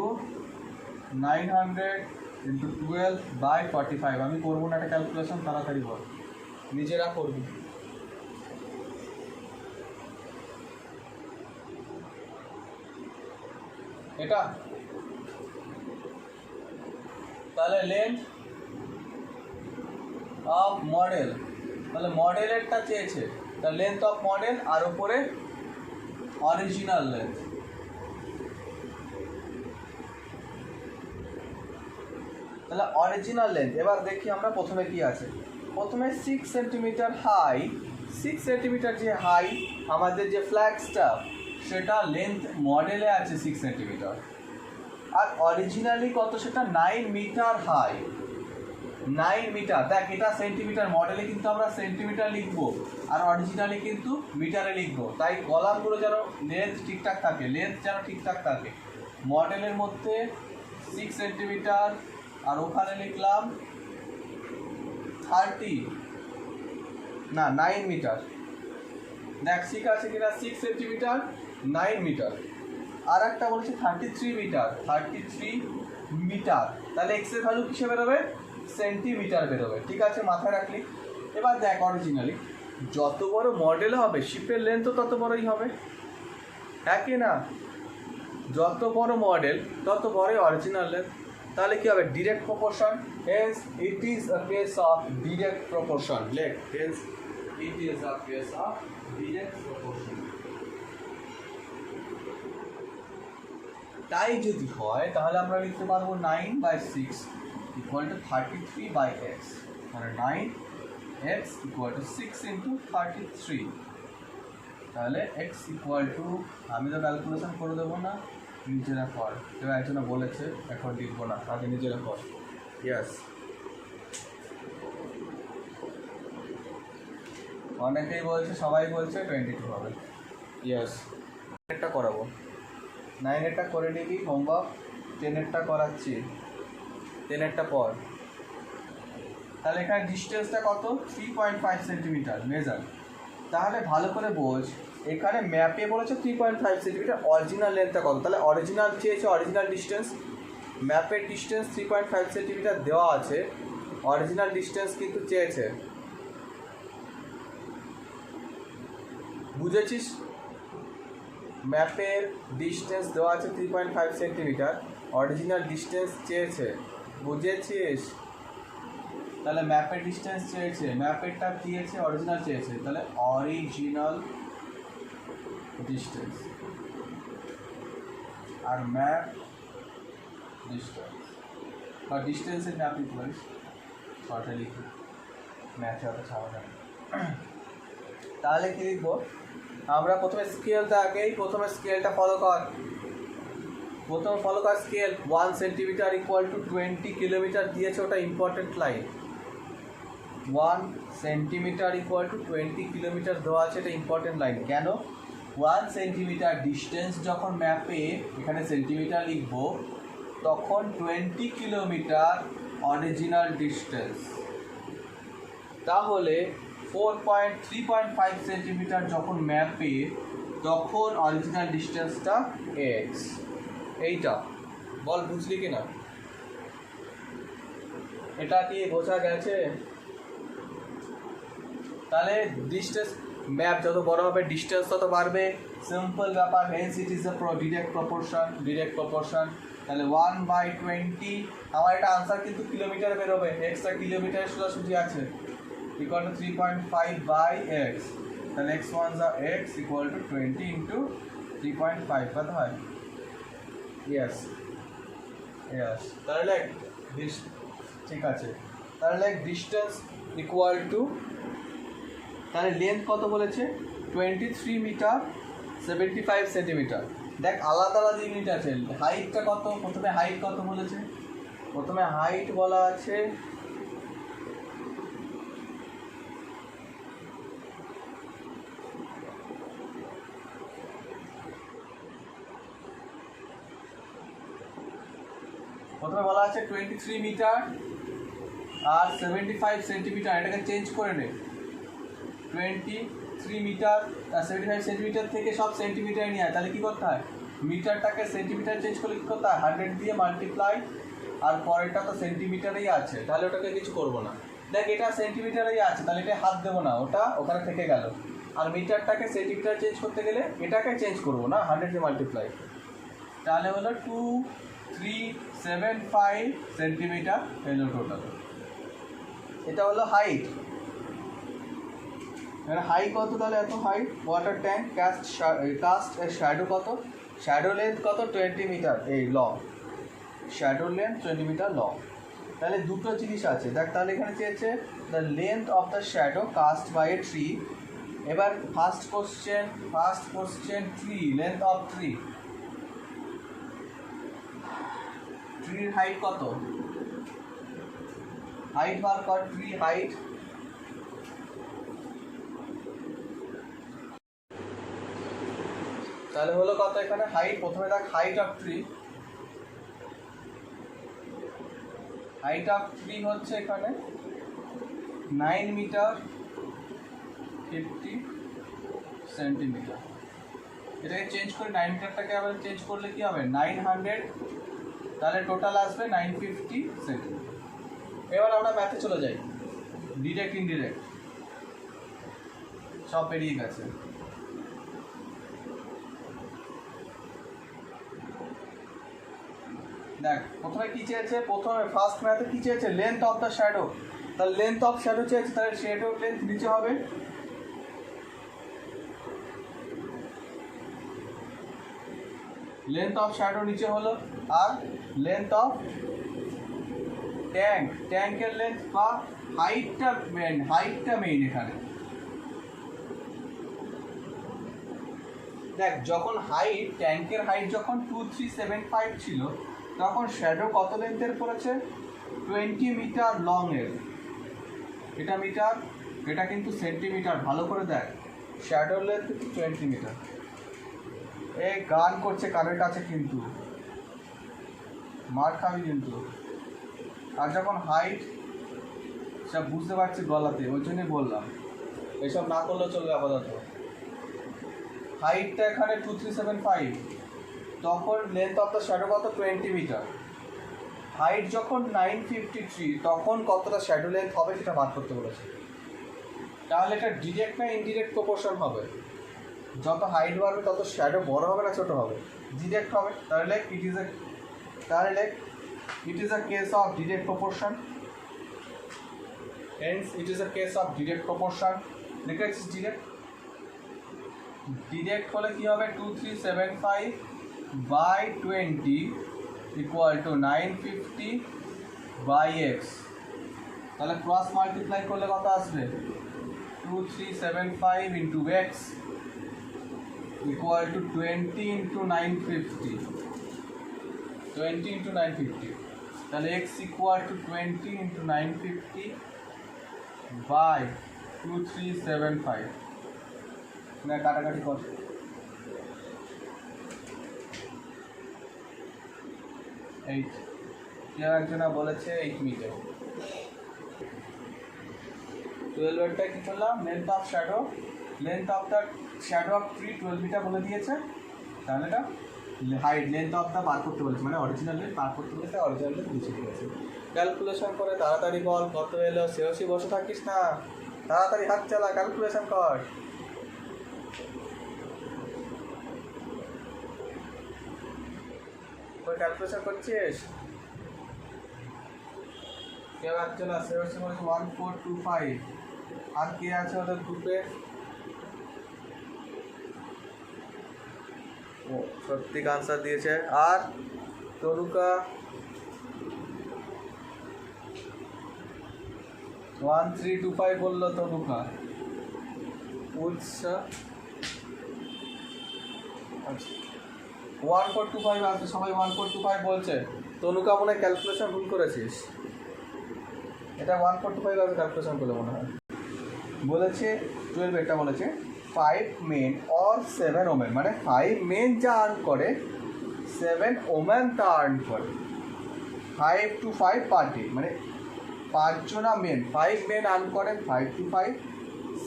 900 into 12/45। আমি করবো না একটা ক্যালকুলেশন, তাড়াতাড়ি বল, নিজেরা করবি। এটা তাহলে লেন্থ অফ মডেল, তাহলে মডেলেরটা চেয়েছে, তাহলে লেন্থ অফ মডেল আর উপরে অরিজিনাল লেন্থ। তাহলে অরিজিনাল লেন্থ, এবার দেখি আমরা প্রথমে কি আছে। প্রথমে 6 সেন্টিমিটার হাই, 6 সেন্টিমিটার যে হাই আমাদের যে ফ্ল্যাগ স্টাফ, সেটা লেন্থ মডেলে আছে 6 সেন্টিমিটার, আর অরিজিনালি কত সেটা 9 মিটার হাই, 9 মিটার। দেখ এটা সেন্টিমিটার, মডেলে কিন্তু আমরা সেন্টিমিটার লিখবো আর অরিজিনালি কিন্তু মিটারে লিখবো, তাই কলামগুলো যেন লেন্থ ঠিকঠাক থাকে, লেন্থ যেন ঠিকঠাক থাকে। মডেলের মধ্যে 6 সেন্টিমিটার আর ওখানে লিখলাম 9 মিটার। দেখ ঠিক আছে কিনা, 6 সেন্টিমিটার 9 মিটার, আর একটা বলছে 33 মিটার, 33 মিটার। তাহলে এক্স এর ভ্যালু কিসে বেরোবে, সেন্টিমিটার বেরোবে। ঠিক আছে, মাথায় রাখলি। এবার দেখ অরিজিনালি যত বড় মডেল হবে শিপের লেন্থও তত বড়ই হবে, হ্যাঁ কি না? যত বড় মডেল তত বড়ই অরিজিনাল লেন্থ। তাহলে কি হবে, direct proportion, hence it is a case of direct proportion. লেখ hence it is a case of direct proportion. তাই যদি হয় তাহলে আমরা লিখতে পারবো 9/6 ইকুয়াল টু 33/x, মানে 9x ইকুয়াল টু 6 ইন্টু 33। তাহলে x ইকুয়াল টু, আমি তো ক্যালকুলেশন করে দেবো না, নিজেরা কর। কেউ একজনে বলেছে এখন লিখবো না, আগে নিজেরা কর। ইয়েস, অনেকেই বলছে, সবাই বলছে 22 হবে। ইয়েস, একটা করাবো, 9-এরটা করে নিবি হোমওয়ার্ক, 10-এরটা করাচ্ছি, 10-এরটা পর। তাহলে এখানে ডিস্টেন্সটা কত, 3.5 সেন্টিমিটার মেজার। তাহলে ভালো করে বোঝ, এখানে ম্যাপে বলেছে 3.5 সেন্টিমিটার, অরিজিনাল লেন্থটা কত, তাহলে অরিজিনাল চেয়েছে, অরিজিনাল ডিস্টেন্স, ম্যাপের ডিস্টেন্স 3.5 সেন্টিমিটার দেওয়া আছে, অরিজিনাল ডিস্টেন্স কিন্তু চেয়েছে। বুঝেছিস? ম্যাপের ডিস্টেন্স দেওয়া আছে 3.5 সেন্টিমিটার, অরিজিনাল ডিস্টেন্স চেয়েছে, বুঝেছিস? তাহলে ম্যাপের ডিস্টেন্স চেয়েছে, ম্যাপেরটা দিয়েছে, অরিজিনাল চেয়েছে, তাহলে অরিজিনাল ডিস্টেন্স আর ম্যাপ ডিস্টেন্স, বা ডিস্টেন্সের ম্যাপ লিখতে পারিস, শর্টে লিখি, ম্যাথে অত ছাড়া যায়। তাহলে কি লিখবো আমরা, প্রথমে স্কেলটা আগেই, প্রথমে স্কেলটা ফলো কর, প্রথমে ফলো কর scale. 1 centimetre equal to 20 kilometre দিয়েছে, ওটা important line. 1 centimetre equal to 20 kilometre দেওয়া আছে, এটা ইম্পর্টেন্ট লাইন। কেন? 1 সেন্টিমিটার ডিস্টেন্স যখন ম্যাপে এখানে সেন্টিমিটার লিখবো, তখন 20 কিলোমিটার অরিজিনাল ডিস্টেন্স। তাহলে 3.5 সেন্টিমিটার যখন ম্যাপে, তখন অরিজিনাল ডিস্টেন্সটা এক্স। এইটা বল, বুঝলি কি না? এটা কি বোঝা গেছে? তাহলে ডিস্টেন্স, ম্যাপ যত বড় হবে ডিস্টেন্স তত বাড়বে, সিম্পল ব্যাপার। Hence it is a direct proportion, direct proportion. তাহলে 1/20, আমার এটা আনসার কিন্তু কিলোমিটারে বেরোবে, এক্সটা কিলোমিটারে সোজাসুজি আছে, ইকুয়াল টু 3.5/x। তাহলে x1 x equal to 20 into 3.5, কত হয়? ইয়েস ইয়েস, তাহলে ঠিক আছে, তাহলে ডিস্টেন্স ইকুয়াল টু, তাহলে লেন্থ কত বলেছে, 23 মিটার 75 সেন্টিমিটার। দেখ আলাদা আলাদা ইউনিট আছে। হাইটটা কত, প্রথমে হাইট কত বলেছে, প্রথমে হাইট বলা আছে প্রথমে বলা আছে 23 মিটার আর 75 সেন্টিমিটার, এটাকে চেঞ্জ করে নে। 23 মিটার আর 75 সেন্টিমিটার থেকে সব সেন্টিমিটার নিয়ে হয়, তাহলে কী করতে হয়, মিটারটাকে সেন্টিমিটার চেঞ্জ করলে কী করতে হয়, 100 দিয়ে মাল্টিপ্লাই, আর পরেরটা তো সেন্টিমিটারেই আছে, তাহলে ওটাকে কিছু করবো না। দেখ এটা সেন্টিমিটারেই আছে, তাহলে এটা হাত দেবো না, ওটা ওখানে থেকে গেল। আর মিটারটাকে সেন্টিমিটার চেঞ্জ করতে গেলে এটাকে চেঞ্জ করবো না, 100 দিয়ে মাল্টিপ্লাই, তাহলে হলো 2375 সেন্টিমিটার হলো টোটাল। এটা হলো হাইট। এবার হাই কত, তাহলে এত height. Water tank cast shadow কত, শ্যাডো লেন্থ কত, 20 মিটার, এই long, shadow length 20 metre long. তাহলে দুটো জিনিস আছে দেখ, তাহলে এখানে চেয়েছে the length of the shadow cast by a tree. এবার first question tree, length of tree, ট্রির হাইট কত, হাইট বার কর, ট্রি হাইট। তাহলে হলো কত এখানে হাইট, প্রথমে দেখ height of tree, height of tree হচ্ছে এখানে 9 মিটার 50 সেন্টিমিটার। এটাকে চেঞ্জ করে 9 মিটারটাকে আবার চেঞ্জ করলে কি হবে 900, তাহলে টোটাল আসবে 950 সেন্টিমিটার। এবার আমরা ম্যাথে চলে যাই, ডিরেক্ট ইনডিরেক্ট সব বেরিয়ে গেছে। দেখ প্রথমে কী চেয়েছে, প্রথমে ফার্স্ট ম্যাথে কী চেয়েছে, লেন্থ অফ দ্য শ্যাডো, তাহলে লেন্থ অফ শ্যাডো চেয়েছে, তাহলে শ্যাডো লেন্থ নিচে হবে, লেন্থ অফ শ্যাডো নিচে হলো, আর লেন্থ অফ ট্যাঙ্ক, ট্যাঙ্কের লেন্থ বা হাইটটা মেইন এখানে। দেখ যখন হাইট, ট্যাঙ্কের হাইট যখন 2375 ছিল, তখন শ্যাডো কত লেন্থের পড়েছে, 20 মিটার লং এর। এটা মিটার, এটা কিন্তু সেন্টিমিটার, ভালো করে দেখ, শ্যাডোর লেন্থ 20 মিটার। এই গান করছে, কারেন্ট আছে কিন্তু, মার খাবি কিন্তু। আর যখন হাইট, সব বুঝতে পারছি গলাতে, ওই জন্যই বললাম, এসব না করলেও চলবে আপাতত। হাইটটা এখানে 2375, তখন লেন্থ অফ দ্য শ্যাডো কত, 20 মিটার। হাইট যখন 953, তখন কতটা শ্যাডো লেন্থ হবে সেটা বার করতে বলেছে। তাহলে এটা ডিরেক্ট না ইনডিরেক্ট প্রপোর্শন হবে, যত হাইট বাড়বে তত শ্যাডো বড় হবে না ছোটো হবে, ডিরেক্ট হবে। তাহলে it is a case of direct proportion, hence it is a case of direct proportion। লিখে রাখছিস ডিরেক্ট হলে কী হবে, 2375 by 20 equal to 950 by x. তাহলে ক্রস মাল্টিপ্লাই করলে কত আসবে, 2375 into x equal to 20 into 950, 20 into 950। তাহলে x equal to 20 into 950 by 2375। না কাটাকাটি কর, 8, কেউ একজনা বলেছে 8 মিটার। 12 কি করলাম, length of shadow, length of the shadow of tree 12 metre বলে দিয়েছে। তাহলে এটা height, length of the bar করতে বলেছে, মানে অরিজিনাল লেন্থ বার করতে বলেছে, অরিজিনাল লেন্থ নিচে দিয়েছে। ক্যালকুলেশন করে তাড়াতাড়ি বল কত এলো, সেওসি বসে থাকিস না, তাড়াতাড়ি হাত চালা, ক্যালকুলেশন কর। তুই ক্যালকুলেশন করছিস, কেউ একজন আছে বলছে 1425, আর কে আছে ওদের গ্রুপে, ও সত্যিক আনসার দিয়েছে। আর তরুকা 1325 বললো তরুকা। উৎসা 1425 আছে, সবাই 1425 বলছে। তনুকা মনে হয় ক্যালকুলেশন ভুল করেছিস, এটা 1425 আছে ক্যালকুলেশন করলে মনে হয়। বলেছে 12, এটা বলেছে 5 মেন অর 7 ওমেন, মানে 5 মেন যা আর্ন করে 7 ওমেন তা আর্ন করে। 5 to 5 পার ডে, মানে 5 জনা মেন, 5 মেন আর্ন করে 5 to 5,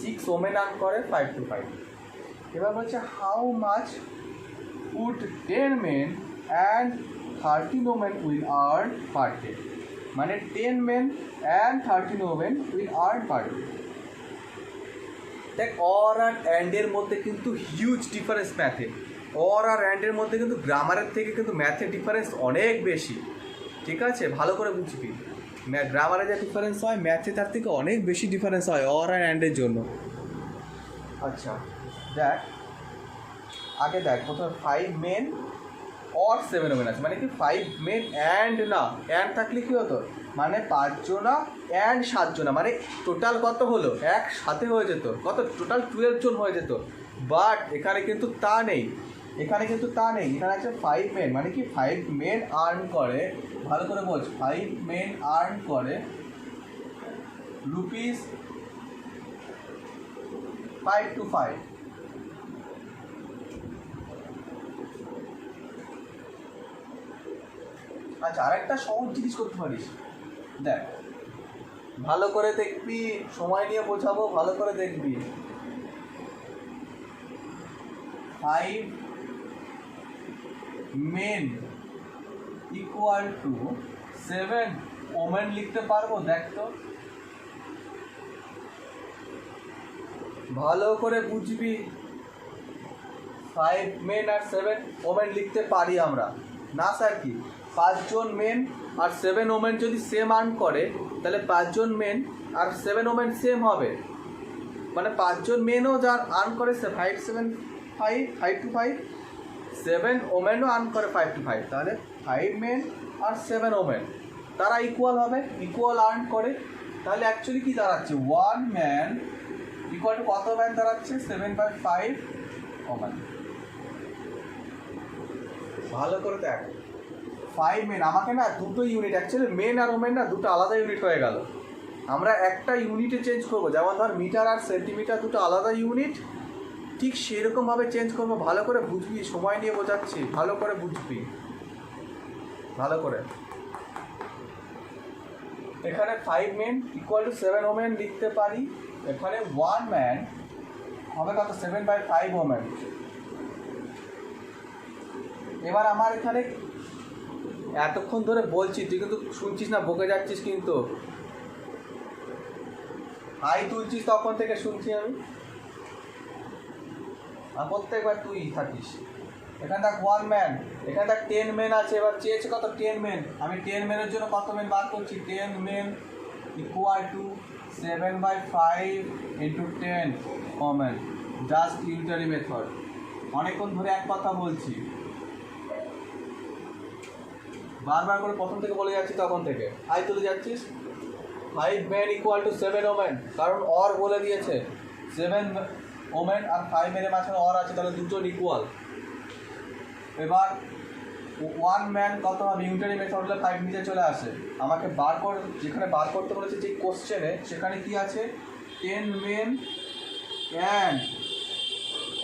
6 ওমেন আর্ন করে 5 to 5। এবার বলছে how much would 10 men and 13 women will earn per day, মানে 10 men and 13 women will earn per day. দেখ অর আর অ্যান্ডের মধ্যে কিন্তু হিউজ ডিফারেন্স ম্যাথে, অর আর অ্যান্ডের মধ্যে কিন্তু গ্রামারের থেকে কিন্তু ম্যাথের ডিফারেন্স অনেক বেশি, ঠিক আছে? ভালো করে বুঝবি, গ্রামারে যা ডিফারেন্স হয় ম্যাথে তার থেকে অনেক বেশি ডিফারেন্স হয় অর আর অ্যান্ডের জন্য। আচ্ছা দেখ, আগে দেখ প্রথমে 5 মেন অর 7 ওমেন আছে, মানে কি 5 মেন অ্যান্ড না, অ্যান্ড থাকলে কী হতো, মানে 5 জনা অ্যান্ড 7 জনা, মানে টোটাল কত হলো, একসাথে হয়ে যেত কত, টোটাল 12 জন হয়ে যেত। বাট এখানে কিন্তু তা নেই, এখানে আছে 5 মেন, মানে কি 5 মেন আর্ন করে, ভালো করে বোঝ, 5 মেন আর্ন করে রুপিস 5 to 5। আচ্ছা আরেকটা সহজ জিনিস করতে পারিস, দেখ ভালো করে দেখবি, সময় নিয়ে বোঝাবো, ভালো করে দেখবি। 5 মেন ইকুয়াল টু 7 ওমেন লিখতে পারবো? দেখ তো ভালো করে বুঝবি, 5 মেন আর 7 ওমেন লিখতে পারি আমরা না স্যার? কি 5 জন মেন আর 7 ওমেন যদি সেম আর্ন করে তাহলে 5 জন মেন আর 7 ওমেন সেম হবে, মানে 5 জন মেনও যার আর্ন করে 5 7 5 5 to 5, 7 ওমেনও আর্ন করে 5 to 5, তাহলে 5 মেন আর 7 ওমেন তারা ইকুয়াল হবে, ইকুয়াল আর্ন করে। তাহলে অ্যাকচুয়ালি কী দাঁড়াচ্ছে, 1 ম্যান ইকুয়াল টু কত ম্যান দাঁড়াচ্ছে, 7/5 ওমেন। ভালো করে দেখ, 5 মেন, আমাকে না দুটো ইউনিট, অ্যাকচুয়ালি মেন আর ওমেন না দুটো আলাদা ইউনিট হয়ে গেল, আমরা একটা ইউনিটে চেঞ্জ করবো, যেমন ধর মিটার আর সেন্টিমিটার দুটো আলাদা ইউনিট, ঠিক সেরকমভাবে চেঞ্জ করবো। ভালো করে বুঝবি, সময় নিয়ে বোঝাচ্ছি, ভালো করে বুঝবি, ভালো করে। এখানে 5 মেন ইকুয়াল টু 7 ওমেন লিখতে পারি, এখানে 1 ম্যান হবে কত, 7/5 ওমেন। এবার আমার এখানে এতক্ষণ ধরে বলছি, তুই কিন্তু শুনছিস না, বকে যাচ্ছিস, কিন্তু হাই তুলছিস তখন থেকে শুনছি আমি, আর প্রত্যেকবার তুই থাকিস। এখানে দেখ 1 ম্যান, এখানে দেখ 10 মেন আছে, এবার চেয়েছে কত, 10 মেন, আমি 10 মেনের জন্য কত মেন বার করছি, 10 men equal to 7/5 into 10 women, just unitary method. অনেকক্ষণ ধরে এক কথা বলছি, বারবার করে প্রথম থেকে বলে যাচ্ছি, তখন থেকে হাই তুলে যাচ্ছিস। 5 মেন ইকুয়াল টু 7 ওমেন, কারণ অর বলে দিয়েছে, 7 ওমেন আর 5 মেনের মাঝখানে অর আছে, তাহলে দুজন ইকুয়াল। এবার 1 ম্যান কত হবে, ইউনিটারি মেথড হলে 5 নিচে চলে আসে, আমাকে বার করে, যেখানে বার করতে বলেছে যে কোশ্চেনে, সেখানে কি আছে, 10 মেন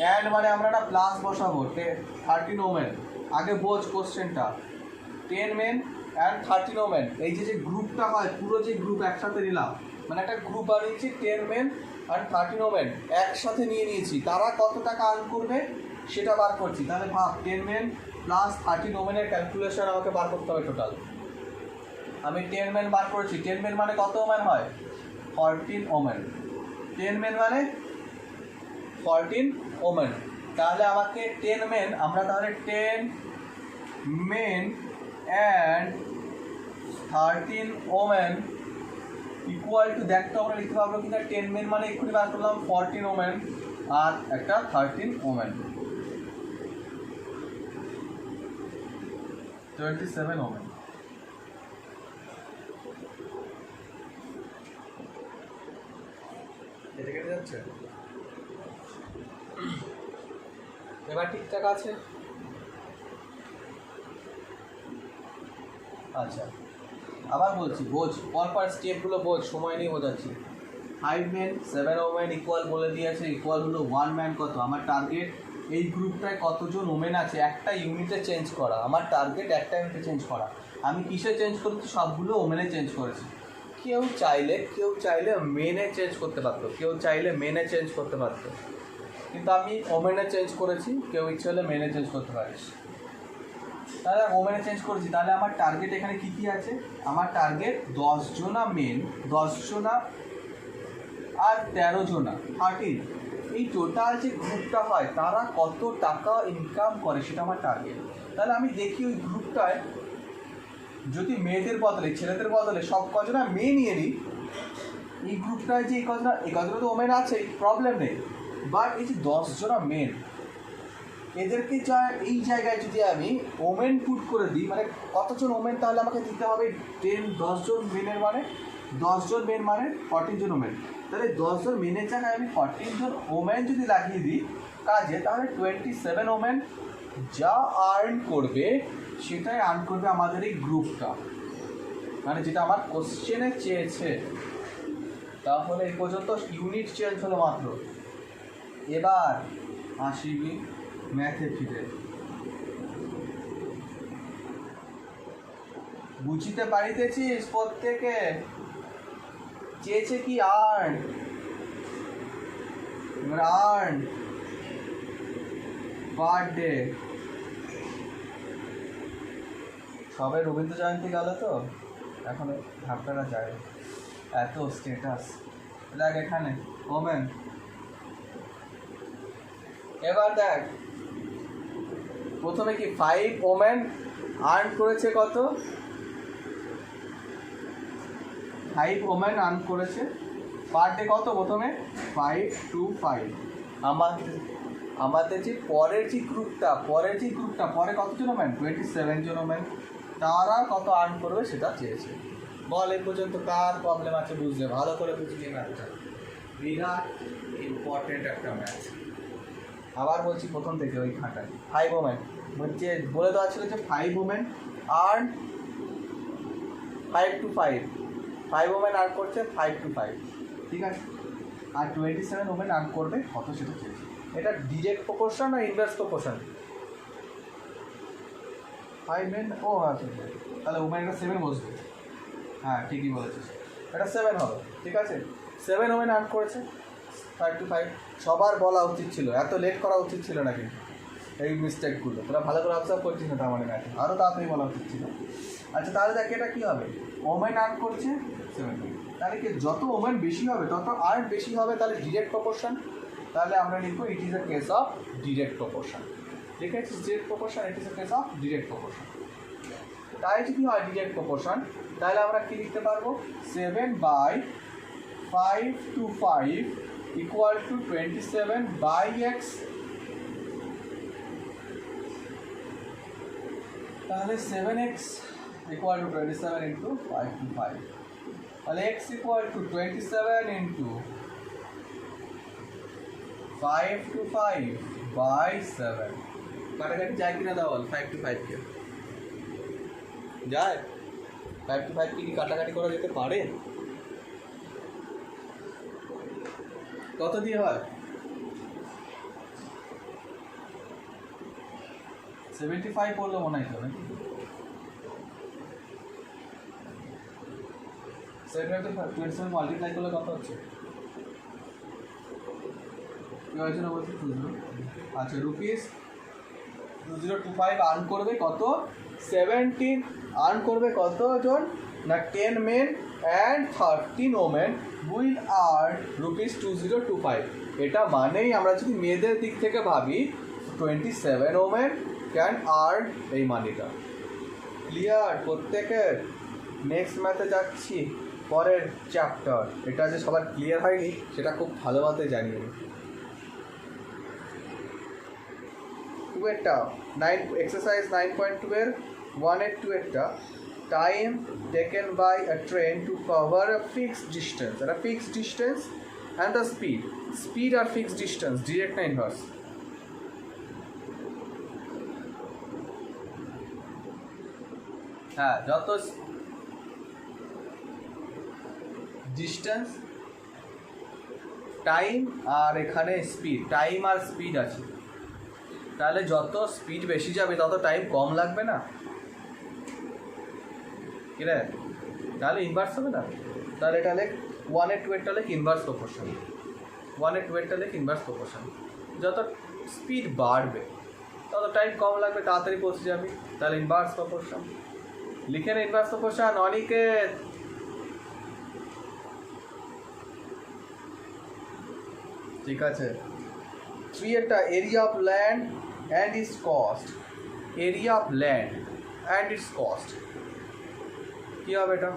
অ্যান্ড মানে আমরা না প্লাস বসাবো 13 ওমেন। আগে বোঝ কোশ্চেনটা, 10 মেন অ্যান্ড 13 ওমেন, এই যে গ্রুপটা হয়, পুরো যে গ্রুপ একসাথে নিলাম, মানে একটা গ্রুপ বানিয়েছি 10 মেন অ্যান্ড 13 ওমেন একসাথে নিয়ে নিয়েছি, তারা কত টাকা আর্ন করবে সেটা বার করছি। তাহলে ভাব 10 মেন প্লাস 13 ওমেনের ক্যালকুলেশন আমাকে বার করতে হবে টোটাল। আমি 10 মেন বার করেছি, 10 মেন মানে কত ওমেন হয়, 14 ওমেন, 10 মেন মানে 14 ওমেন। তাহলে আমাকে 10 মেন, আমরা তাহলে 10 men and 13 women equal to, দেখতে আমরা লিখতে পারবো কিনা, 10 মেন মানে এক্ষুনি বার করলাম 14 ওমেন আর একটা 13 ওমেন, 27 ওমেন। এটা কেটে যাচ্ছে, এবার ঠিকঠাক আছে। আচ্ছা আবার বলছি, বোঝ, পরপর স্টেপগুলো বোঝ, সময় নিয়ে বোঝাচ্ছি। 5 মেন 7 ওমেন ইকুয়াল বলে দিয়েছে, ইকুয়াল হলো 1 ম্যান কত, আমার টার্গেট এই গ্রুপটায় কতজন ওমেন আছে একটা ইউনিটে চেঞ্জ করা, আমার টার্গেট একটা ইউনিটে চেঞ্জ করা। আমি কিসে চেঞ্জ করেছি? সবগুলো ওমেনে চেঞ্জ করেছি। কেউ চাইলে মেনে চেঞ্জ করতে পারতো, কেউ চাইলে মেনে চেঞ্জ করতে পারতো, কিন্তু আমি ওমেনে চেঞ্জ করেছি। কেউ ইচ্ছে হলে মেনে চেঞ্জ করতে পারিস। তাহলে ওমেনে চেঞ্জ করেছি। তাহলে আমার টার্গেট এখানে কী কী আছে? আমার টার্গেট 10 জনা মেন, 10 জনা আর 13 জনা 13। এই টোটাল যে গ্রুপটা হয় তারা কত টাকা ইনকাম করে সেটা আমার টার্গেট। তাহলে আমি দেখি ওই গ্রুপটায় যদি মেয়েদের বদলে ছেলেদের বদলে সব কজনা মেয়ে নিয়ে নিই, এই গ্রুপটায় যে এই কজনা তো ওমেন আছে, প্রবলেম নেই। বাট এই যে 10 জনা মেন, এদেরকে এই জায়গায় যদি আমি ওমেন পুট করে দিই, মানে কতজন ওমেন তাহলে আমাকে দিতে হবে? 10 জন মেনের মানে 10 জন মেন মানে 14 জন ওমেন। তাহলে 10 জন মেনের জায়গায় আমি 14 জন ওমেন যদি লাগিয়ে দিই কাজে, তাহলে 27 ওমেন যা আর্ন করবে সেটাই আর্ন করবে আমাদের এই গ্রুপটা, মানে যেটা আমার কোশ্চেনে চেয়েছে। তাহলে এই পর্যন্ত ইউনিট চেঞ্জ হলো মাত্র। এবার আসিবি ম্যাথে ফিরে। বুঝিতে পারিতেছিস? প্রত্যেকে চেয়েছে কি? Earn per day. সবে রবীন্দ্র জয়ন্তী গেল তো এখন ভাবটা যায়, এত স্টেটাস। দেখ এখানে ওমেন। এবার দেখ প্রথমে কি 5 ওমেন আর্ন করেছে কত? 5 ওমেন আর্ন করেছে পার ডে কত? প্রথমে 5 to 5। আমাদের যে পরের গ্রুপটা পরে কতজন ওমেন? 27 জন ওমেন। তারা কত আর্ন করবে সেটা চেয়েছে। বল এই পর্যন্ত কার প্রবলেম আছে বুঝলে? ভালো করে বুঝলি ম্যাথটা, বিরাট ইম্পর্টেন্ট একটা ম্যাথ। আবার বলছি প্রথম থেকে ওই খাঁটায় 5 ওমেন বলছে, বলে দেওয়া ছিল যে 5 women earn 5 to 5। 5 women earn করছে 5 to 5, ঠিক আছে। আর 27 ওমেন আর্ন করবে কত সেটা চেয়েছে। এটা ডিরেক্ট প্রপোর্শন না ইনভার্স প্রপোর্শন? 5 মেন, ও আচ্ছা, তাহলে ওমেন এটা 7 বসবে। হ্যাঁ ঠিকই বলেছিস, এটা 7 হবে, ঠিক আছে। 7 ওমেন আর্ন করেছে 5 to 5। সবার বলা উচিত ছিল, এত লেট করা উচিত ছিল না কিন্তু এই মিস্টেকগুলো। তোরা ভালো করে অবজার্ভ করছিস না, তার মানে ম্যাথে আরও তাড়াতাড়ি বলা উচিত ছিল। আচ্ছা তাহলে দেখ এটা কী হবে? ওমেন আর্ন করছে 7। তাহলে কি যত ওমেন বেশি হবে তত আর্ন বেশি হবে, তাহলে ডিরেক্ট প্রপোর্শন। তাহলে আমরা লিখব ইট is a case of direct proportion. ঠিক আছে, direct proportion, it is a case of direct proportion. তাই যদি হয় ডিরেক্ট প্রপোর্শন, তাহলে আমরা কী লিখতে পারবো? 7/5 to 5 equal to 27/x। তাহলে 7x equal to 27 into 5 to 5। তাহলে x equal to 27 into 5 to 5 by 7। কাটাকাটি যায় কিনা দাও? 5 to 5 কে যায়? 5 to 5 কি কাটাকাটি করা যেতে পারে? কত দিয়ে হয়? 75 পড়লো মনে হয় তো নাকি? 27 মাল্টিপ্লাই করলে কত হচ্ছে? আচ্ছা রুপিস 2025 আর্ন করবে কত? 17 আর্ন করবে কতজন? না 10 men and 13 women will earn rupees 2025। এটা মানেই আমরা যদি মেয়েদের দিক থেকে ভাবি 27 ওমেন ক্যান আর্ন এই মানিটা। ক্লিয়ার প্রত্যেকের? নেক্সট ম্যাথে যাচ্ছি, পরের চ্যাপ্টার। এটা যে সবার ক্লিয়ার হয়নি সেটা খুব ভালোভাবে জানিয়ে নিই। একটা 9 এক্সারসাইজ 9.2 এর 182 একটা time taken by a train to cover a fixed distance. একটা fixed distance and the speed আর ফিক্সড ডিস্টেন্স, ডিরেক্ট না ইনভার্স? হ্যাঁ, যত ডিস্টেন্স, টাইম আর এখানে স্পিড, টাইম আর স্পিড আছে, তাহলে যত স্পিড বেশি যাবে তত টাইম কম লাগবে না? কি রে, তাহলে ইনভার্স হবে না? তাহলে এটা লেখ 1/2 লেখ ইনভার্স প্রপোর্শন, 1/2 লেখ ইনভার্স প্রপোর্শন। যত স্পিড বাড়বে তত টাইম কম লাগবে, তাড়াতাড়ি পৌঁছে যাবে। তাহলে ইনভার্স প্রপোর্শন লিখে না, ইনভার্স প্রপোর্শন। অনিকেত ঠিক আছে। 3 একটা area of land and its cost, area of land and its cost কী হবে এটা?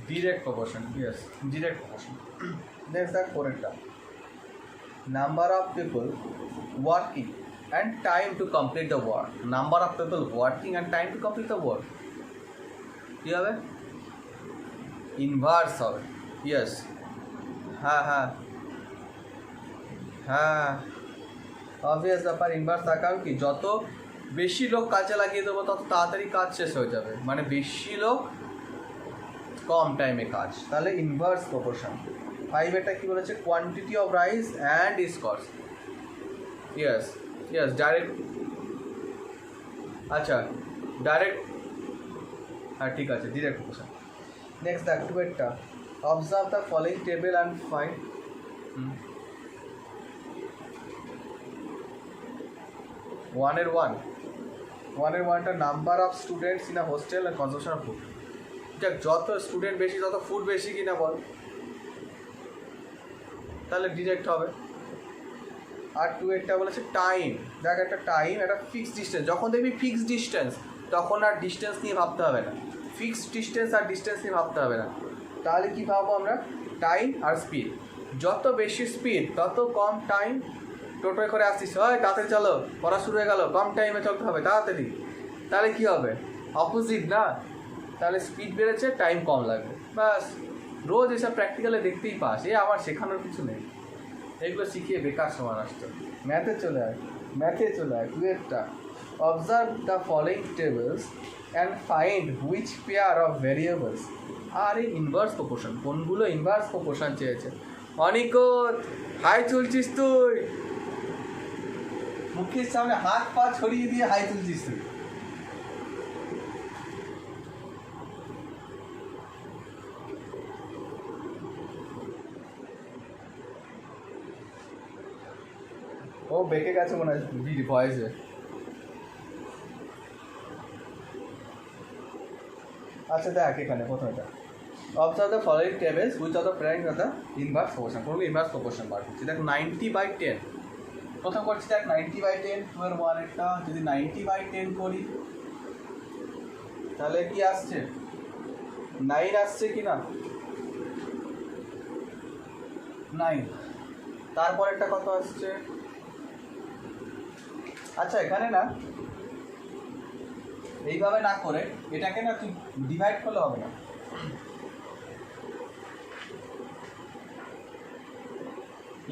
Direct proportion, yes direct proportion. Next দেখ পরেরটা, number of people working and time to complete the work, number of people working and time to complete the work কী হবে? Inverse হবে, yes. হ্যাঁ হ্যাঁ হ্যাঁ, অবভিয়াস ব্যাপার, ইনভার্স তার কারণ কি, যত বেশি লোক কাজে লাগিয়ে দেবো তত তাড়াতাড়ি কাজ শেষ হয়ে যাবে, মানে বেশি লোক কম টাইমে কাজ, তাহলে ইনভার্স প্রপোর্শন। 5 এটা কী বলেছে, quantity of rice and its cost, yes yes direct, আচ্ছা ডাইরেক্ট, হ্যাঁ ঠিক আছে ডিরেক্ট প্রপোর্শন। নেক্সট দেখ 2 একটা, observe the following table and find, 1/1টা number of students in a hostel and consumption of food. দেখ যত স্টুডেন্ট বেশি তত ফুড বেশি কিনা বল, তাহলে ডিরেক্ট হবে। আর 2 একটা বলেছে টাইম, দেখ একটা টাইম, একটা ফিক্সড ডিস্টেন্স, যখন দেখবি ফিক্সড ডিস্টেন্স তখন আর ডিস্টেন্স নিয়ে ভাবতে হবে না, ফিক্সড ডিস্টেন্স আর ডিস্টেন্স নিয়ে ভাবতে হবে না। তাহলে কী ভাববো আমরা, টাইম আর স্পিড, যত বেশি স্পিড তত কম টাইম। টোটোয় করে আসছিস, হয় তাড়াতাড়ি চলো পড়া শুরু হয়ে গেল, কম টাইমে চলতে হবে তাড়াতাড়ি, তাহলে কী হবে, অপোজিট না, তাহলে স্পিড বেড়েছে টাইম কম লাগবে, ব্যাস। রোজ এসব প্র্যাকটিক্যালে দেখতেই পাস, আমার শেখানোর কিছু নেই, এগুলো শিখিয়ে বেকার সময় নষ্ট। ম্যাথে চলে আয়, ম্যাথে চলে আয়। 2 একটা, observe the following tables and find which pair of variables are in inverse proportion, কোনগুলো ইনভার্স প্রপোর্শন চেয়েছে। অনিকত হাই চলছিস তুই, মুখের সামনে হাত পা ছড়িয়ে দিয়ে হাই তুলছিস তুই। ও বেঁকে গেছে মনে হয় ভয়েসে। আচ্ছা দেখ এখানে প্রথমটা, observe the following tables which are the pairing of the inverse proportion, কোনগুলো ইনভার্স প্রপোর্শন বার করছি। দেখ 90/10, প্রথম করছি দেখ 90/10, 2/1 একটা, যদি 90/10 করি তাহলে কি আসছে, 9 আসছে কি না, 9। তারপর একটা কত আসছে, আচ্ছা এখানে না এইভাবে না করে এটাকে না তুই ডিভাইড করলে হবে না,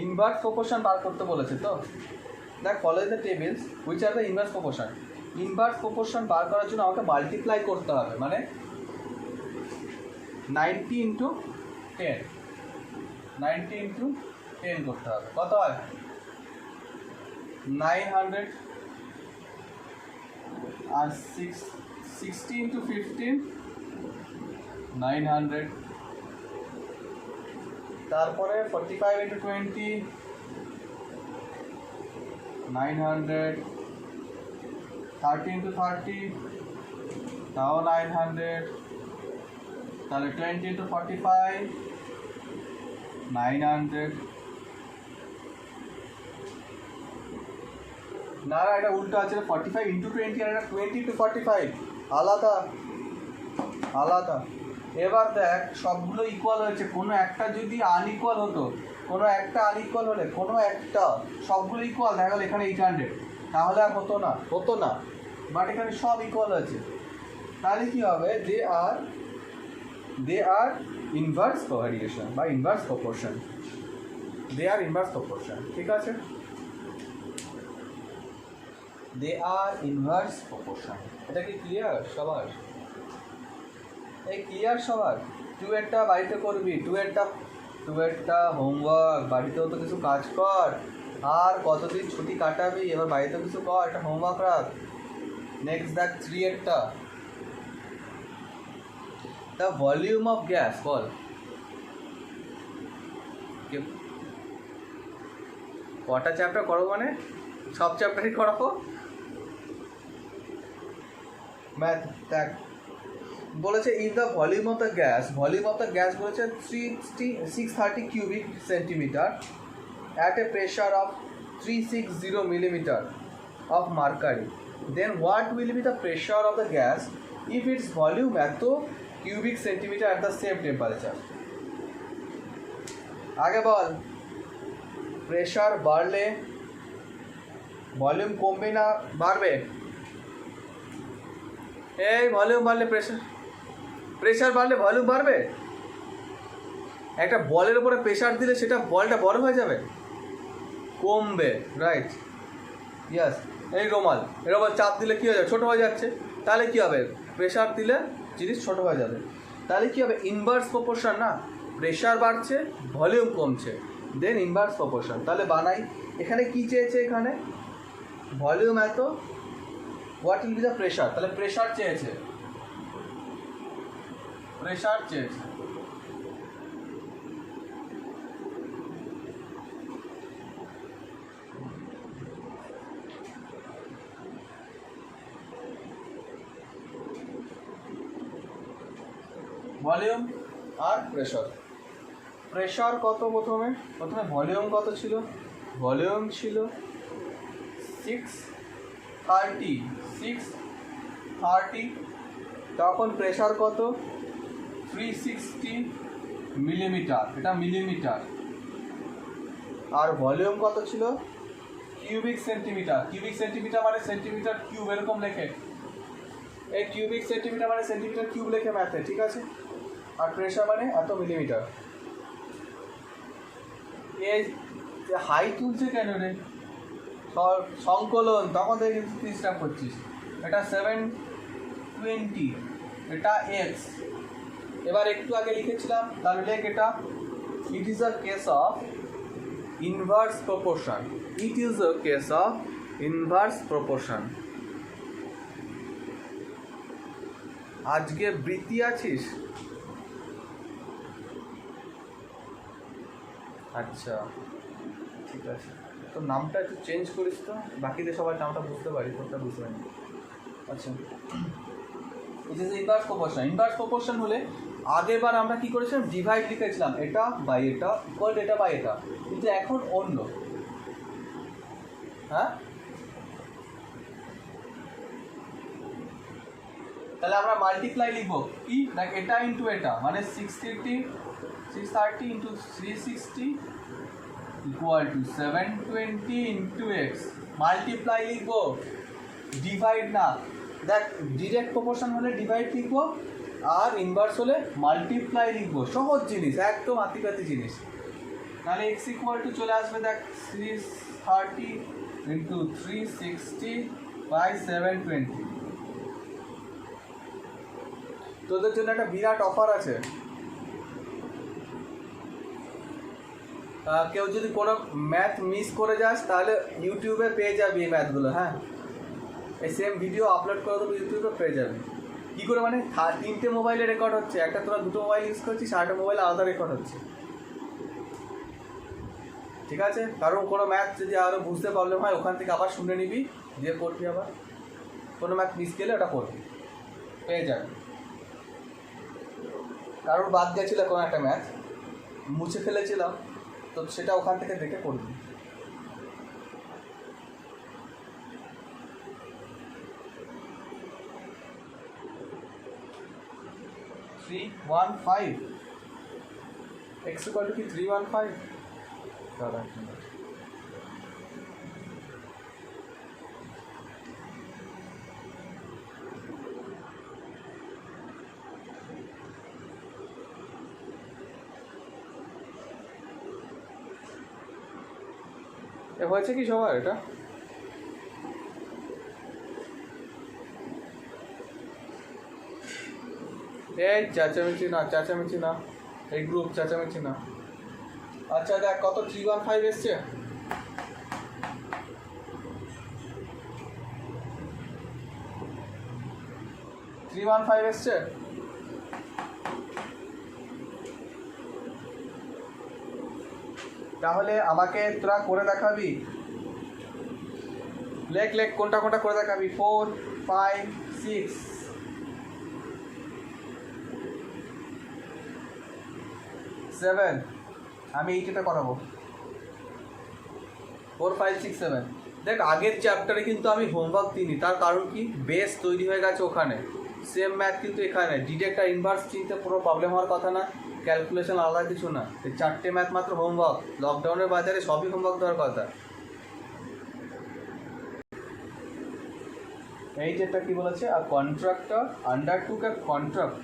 ইনভার্স প্রপোর্শন বার করতে বলেছে তো। দেখ follow the tables which are the inverse proportion, inverse proportion বার করার জন্য আমাকে মাল্টিপ্লাই করতে হবে, মানে 90 × 10, 90 × 10 করতে হবে, কত হয় 900, আর 60 × 15 900, তারপরে 45 × 20 900, 30 × 30 তাও 900, তাহলে 20 × 45 900, না না এটা উল্টো আছে, 45 × 20 আর এটা 20 × 45 আলাদা আলাদা। এবার দেখ সবগুলো ইকুয়াল হয়েছে, কোনো একটা যদি আনইকুয়াল হতো, কোনো একটা আনইকুয়াল হলে কোনো একটা, সবগুলো ইকুয়াল দেখা গেল এখানে 800, তাহলে আর হতো না, বাট এখানে সব ইকুয়াল হয়েছে, তাহলে কী হবে, দে আর ইনভার্স কোভ্যারিয়েশন বা ইনভার্স প্রপোর্শন, দে আর ইনভার্স প্রপোর্শন, ঠিক আছে, দে আর ইনভার্স প্রপোর্শন। এটা কি ক্লিয়ার সবার, এই ক্লিয়ার সবার? 2 একটা বাড়িতে করবি, 2 একটা হোমওয়ার্ক, বাড়িতেও তো কিছু কাজ কর, আর কতদিন ছুটি কাটাবি, এবার বাড়িতে কিছু কর, একটা হোমওয়ার্ক রাখ। নেক্সট দেখ 3 একটা, দ্য ভলিউম অফ গ্যাস, বল কটা চ্যাপ্টার করো, মানে সব চ্যাপ্টারই করাবো। ম্যাথ দেখ বলেছে if the volume of the gas বলেছে 630 cubic centimetre at a pressure of 360 millimeter of mercury, then what will be the pressure of the gas if its volume এত cubic centimeter at the same temperature? আগে বল, pressure বাড়লে volume কমবে না বাড়বে? এই volume বাড়লে pressure বাড়লে volume বাড়বে? একটা বলের উপরে প্রেশার দিলে সেটা বলটা বড় হয়ে যাবে, কমবে, রাইট? ইয়াস। এই রুমাল চাপ দিলে কী হয়ে যাবে, ছোটো হয়ে যাচ্ছে। তাহলে কী হবে, প্রেশার দিলে জিনিস ছোটো হয়ে যাবে। তাহলে কী হবে, ইনভার্স প্রপোর্শন না, প্রেশার বাড়ছে ভলিউম কমছে, দেন ইনভার্স প্রপোর্শন। তাহলে বানাই, এখানে কী চেয়েছে, এখানে ভলিউম এত, what will be the pressure, তাহলে প্রেশার চেয়েছে। ভলিউম আর প্রেশার কত, প্রথমে ভলিউম কত ছিল, ভলিউম ছিল 630, তখন প্রেশার কত 360 মিলিমিটার, এটা মিলিমিটার। আর ভলিউম কত ছিল কিউবিক সেন্টিমিটার মানে সেন্টিমিটার কিউব, এরকম লেখে। এই কিউবিক সেন্টিমিটার মানে সেন্টিমিটার কিউব লেখে ম্যাথে, ঠিক আছে? আর প্রেশার মানে এত মিলিমিটার। এই হাই তুলছে কেন রে, সংকলন, তখন থেকে কিন্তু ডিস্টার্ব করছিস। এটা 720, এটা এক্স। এবার একটু আগে লিখেছিলাম, তাহলে লেখ এটা, ইট is a case of inverse proportion. আজকে বৃত্তি আছিস? আচ্ছা ঠিক আছে, তোর নামটা একটু চেঞ্জ করিস তো, বাকিদের সবার নামটা বুঝতে পারি, তোরটা বুঝতে পারি। আচ্ছা, ইট ইজ ইনভার্স প্রপোর্শন হলে আগেরবার আমরা কি করেছিলাম, ডিভাইড লিখেছিলাম, এটা বাই এটা ইকুয়াল এটা বাই এটা, কিন্তু এখন অন্য। হ্যাঁ, তাহলে আমরা মাল্টিপ্লাই লিখবো কি, দেখ এটা ইন্টু এটা, মানে 630 into 360 equal to 720 into x. Multiply লিখবো, ডিভাইড না। দেখ ডিরেক্ট প্রপোর্শন হলে ডিভাইড লিখবো, আর ইনভার্স হলে মাল্টিপ্লাই লিখবো। সহজ জিনিস, একদম আতিপাতি জিনিস। তাহলে এক্স ইকুয়াল টু চলে আসবে, দেখ 330 ইন্টু 360 বাই 720। তোদের জন্য একটা বিরাট অফার আছে। কেউ যদি কোনো ম্যাথ মিস করে যাস তাহলে ইউটিউবে পেয়ে যাবি এই ম্যাথগুলো। হ্যাঁ, এই সেম ভিডিও আপলোড করে দেবো, ইউটিউবে পেয়ে যাবি। কী করে মানে, 3টে মোবাইলে রেকর্ড হচ্ছে, একটা তোরা 2টো মোবাইল ইউজ করছিস, 8টা মোবাইলে আলাদা রেকর্ড হচ্ছে, ঠিক আছে? কারণ কোনো ম্যাথ যদি আরও বুঝতে প্রবলেম হয়, ওখান থেকে আবার শুনে নিবি, দিয়ে করবি। আবার কোনো ম্যাথ মিস গেলে ওটা করবি, পেয়ে যাবি। কারোর বাদ গেছিলো কোনো একটা ম্যাথ, মুছে ফেলেছিলাম, তো সেটা ওখান থেকে দেখে করবি। x equal to কি 315? দাঁড়া হয়েছে কি সবার? এটা এই চেঁচামেচি না, এই গ্রুপ চেঁচামেচি না। আচ্ছা দেখ কত 315 এসছে, 315 এসছে। তাহলে আমাকে তোরা করে দেখাবি, লেখ লেখ কোনটা কোনটা করে দেখাবি। 4, 5, 6, 7, আমি এইটা করাবো। 4, 5, 6, 7। দেখ আগের চ্যাপ্টারে কিন্তু আমি হোমওয়ার্ক দিইনি, তার কারণ কি, বেস তৈরি হয়ে গেছে ওখানে, সেম ম্যাথ কিন্তু এখানে। ডিরেক্ট আর ইনভার্স চিনতে পুরো প্রবলেম হওয়ার কথা না, ক্যালকুলেশন আলাদা কিছু না। এই 4টে ম্যাথ মাত্র হোমওয়ার্ক, লকডাউনের বাজারে সবই হোমওয়ার্ক দেওয়ার কথা। এই যেটা কি বলেছে, a contractor undertook a contract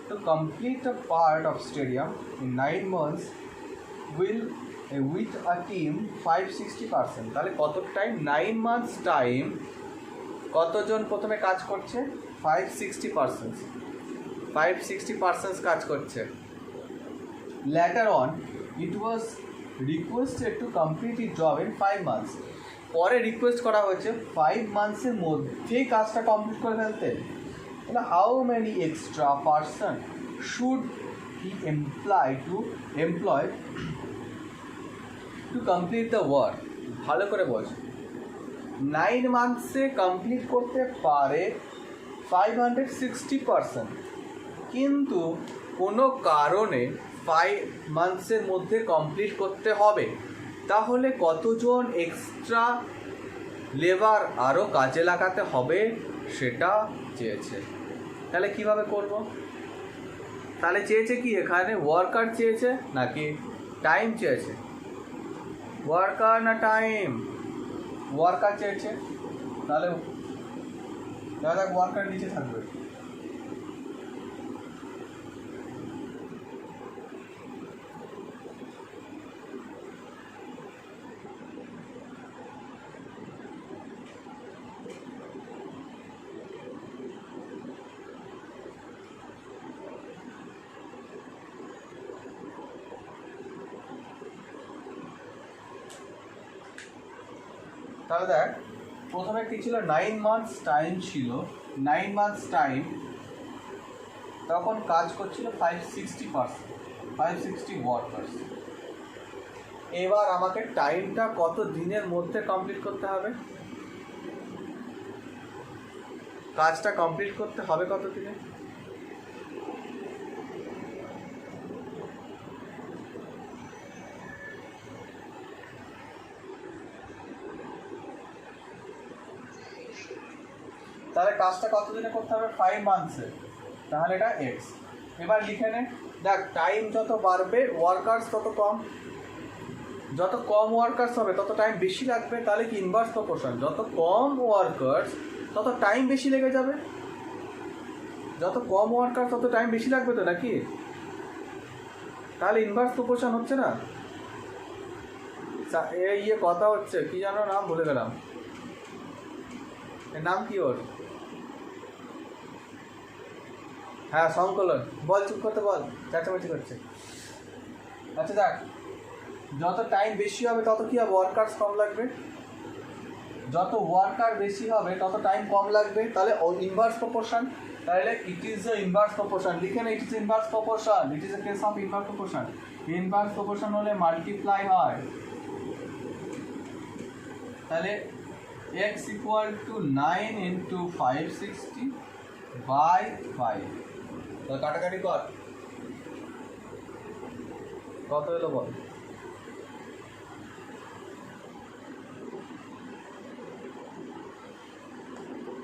to complete a part of stadium in 9 months will with a team 560%। তাহলে কত টাইম, 9 months টাইম, কতজন প্রথমে কাজ করছে, 560%, 560% কাজ করছে। Later on it was requested to complete it job in 5 months। পরে request করা হয়েছে 5 monthsের মধ্যেই কাজটা কমপ্লিট করে ফেলতে। তাহলে how many extra person should he employ to complete the work. ভালো করে বোঝ, 9 monthsে কমপ্লিট করতে পারে 560%, কিন্তু কোনো কারণে 5 monthsের মধ্যে কমপ্লিট করতে হবে। তাহলে কতজন এক্সট্রা লেবার আরও কাজে লাগাতে হবে সেটা চেয়েছে। তাহলে কিভাবে করব, তাহলে চেয়েছে কি, এখানে ওয়ার্কার চেয়েছে নাকি টাইম চেয়েছে, ওয়ার্কার না টাইম, ওয়ার্কার চেয়েছে। তাহলে দাদা ওয়ার্কার নিচে থাকবে। তাহলে দেখ প্রথমে কি ছিল, 9 months টাইম ছিল, 9 months টাইম, তখন কাজ করছিল 560 ওয়ার্কার্স। এবার আমাকে টাইমটা কত দিনের মধ্যে কমপ্লিট করতে হবে, কাজটা কমপ্লিট করতে হবে কত দিনে, তাহলে কাজটা কত দিনে করতে হবে, 5 monthsে, তাহলে এটা এক্স। এবার লিখে নে, দেখ টাইম যত বাড়বে ওয়ার্কার্স তত কম, যত কম ওয়ার্কার্স হবে তত টাইম বেশি লাগবে। তাহলে কি ইনভার্স প্রপোর্শন, যত কম ওয়ার্কার্স তত টাইম বেশি লেগে যাবে, যত কম ওয়ার্কার্স তত টাইম বেশি লাগবে তো নাকি, তাহলে ইনভার্স প্রপোর্শন হচ্ছে না। এই কথা হচ্ছে কি জানো, নাম ভুলে গেলাম, এর নাম কি ওর, হ্যাঁ সংকলন, বল চুপ করতে বল, চাচামাচি করছে। আচ্ছা দেখ, যত টাইম বেশি হবে তত কী হবে, ওয়ার্কার্স কম লাগবে, যত ওয়ার্কার বেশি হবে তত টাইম কম লাগবে, তাহলে ইনভার্স প্রপোর্শন। তাহলে it is the inverse proportion, লিখে না, it is inverse proportion, it is a case of inverse proportion. Inverse proportion হলে মাল্টিপ্লাই হয়, তাহলে x equal to 9 into 560 by 5। তাহলে কাটাকাটি কর, কত হলো বল,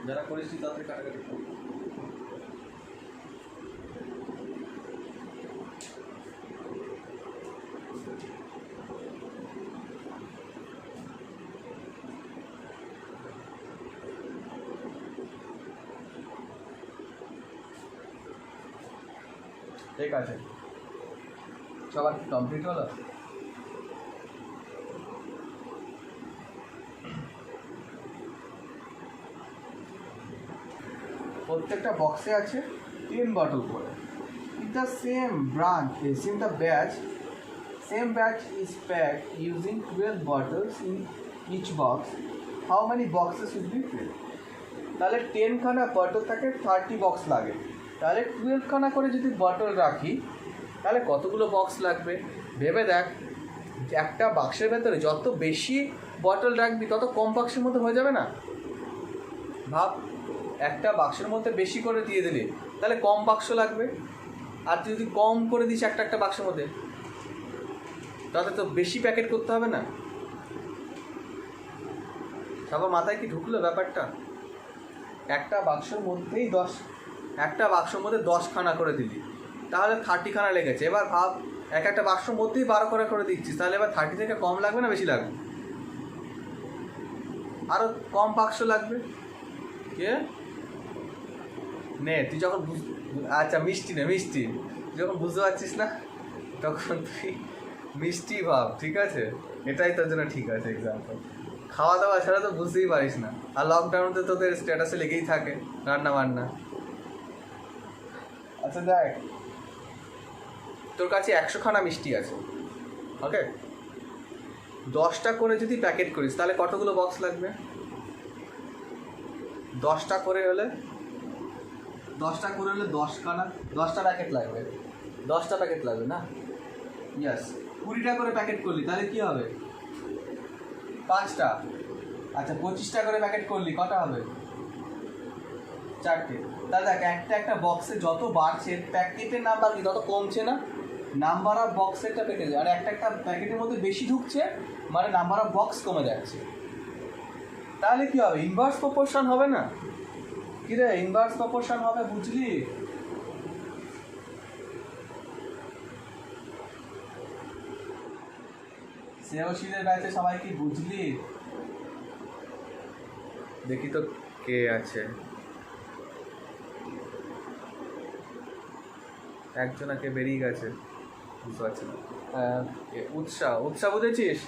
যারা করিস তাদের কাটাকাটি কর। ঠিক আছে, সবার কি কমপ্লিট হলো? প্রত্যেকটা বক্সে আছে 10 বটল করে। In the same branch in the batch, same batch is packed using 12 bottles in each box. How many boxes will be filled? তাহলে 10খানা বটল থাকে, 30 বক্স লাগে। তাহলে 12খানা করে যদি বটল রাখি তাহলে কতগুলো বক্স লাগবে ভেবে দেখ। একটা বাক্সের ভেতরে যত বেশি বটল রাখবি তত কম বাক্সের মধ্যে হয়ে যাবে না? ভাব, একটা বাক্সের মধ্যে বেশি করে দিয়ে দিলে তাহলে কম বাক্স লাগবে, আর তুই যদি কম করে দিস একটা একটা বাক্সের মধ্যে তাতে তো বেশি প্যাকেট করতে হবে না? সবার মাথায় কি ঢুকলো ব্যাপারটা? একটা বাক্সের মধ্যেই একটা বাক্সের মধ্যে 10খানা করে দিলি, তাহলে 30খানা লেগেছে। এবার ভাব, একটা বাক্সের মধ্যেই 12 করে দিচ্ছিস, তাহলে এবার 30 থেকে কম লাগবে না বেশি লাগবে? আরও কম বাক্স লাগবে। কে নে তুই যখন আচ্ছা মিষ্টি যখন বুঝতে পারছিস না তখন তুই মিষ্টি ভাব, ঠিক আছে? এটাই তোর জন্য ঠিক আছে এক্সাম্পল। খাওয়া দাওয়া ছাড়া তো বুঝতেই পারিস না, আর লকডাউনে তো তোদের স্ট্যাটাসে লেগেই থাকে রান্না বান্না। আচ্ছা দেখ, তোর কাছে 100খানা মিষ্টি আছে, ওকে? 10টা করে যদি প্যাকেট করিস তাহলে কতগুলো বক্স লাগবে? 10টা করে হলে 10টা প্যাকেট লাগবে। 10টা প্যাকেট লাগবে না? ইয়াস। 20টা করে প্যাকেট করলি তাহলে কী হবে? 5টা। আচ্ছা 25টা করে প্যাকেট করলি কটা হবে? 4টে। তাহলে দেখ, একটা বক্সে যত বাড়ছে প্যাকেটের নাম্বার কি তত কমছে না? নাম্বার অফ বক্সেরটা পেটে যায়, আর একটা প্যাকেটের মধ্যে বেশি ঢুকছে মানে নাম্বার অফ বক্স কমে যাচ্ছে। তাহলে কী হবে? ইনভার্স প্রপোর্শন হবে না? কী রে, ইনভার্স প্রপোর্শন হবে, বুঝলি? শ্রেয়সীদের ব্যাচে সবাই কি বুঝলি? দেখি তো কে আছে, একজনাকে বেরিয়ে গেছে, বুঝতে পারছি না। উৎসাহ বুঝেছিস?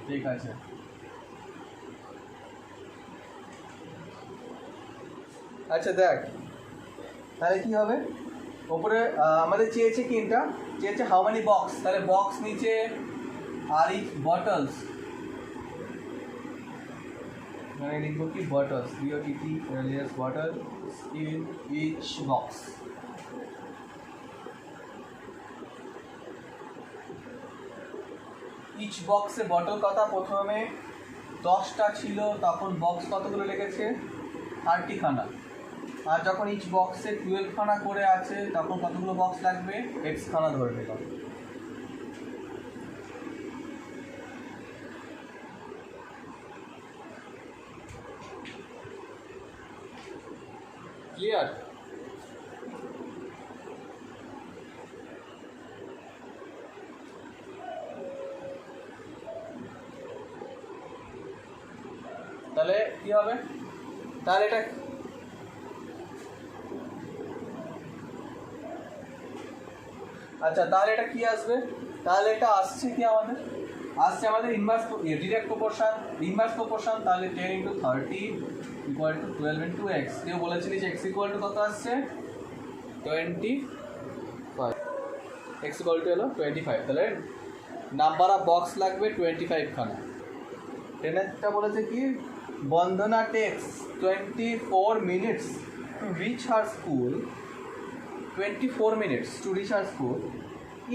ঠিক আছে। আচ্ছা দেখ, তাহলে কী হবে? ওপরে আমাদের চেয়েছে কিনটা, চেয়েছে হাউ মেনি বক্স, তাহলে বক্স নিচে আর ইচ বটলস, মানে লিখবো কি bottles, BOTT bottle in each box. Each বক্সে বটল কথা, প্রথমে 10টা ছিল তখন বক্স কতগুলো লেগেছে? 30খানা। আর যখন ইচ বক্সে 12খানা করে আছে তখন কতগুলো বক্স লাগবে? Xখানা ধরে নিলাম। ক্লিয়ার? তাহলে কি হবে? তাহলে এটা আচ্ছা, তাহলে এটা কি আসবে? তাহলে এটা আসছে কি আমাদের? আসছে আমাদের inverse direct proportion. Inverse proportion তাহলে 10 × 30 = 12 × x। কেউ বলেছিলি যে x = কত আসছে? 25। x = হলো 25, তাহলে নাম্বার অফ বক্স লাগবে 25খানা। টেনেরটা বলেছে কি, বন্দনা text 24 minutes to reach her school, 24 minutes to reach her school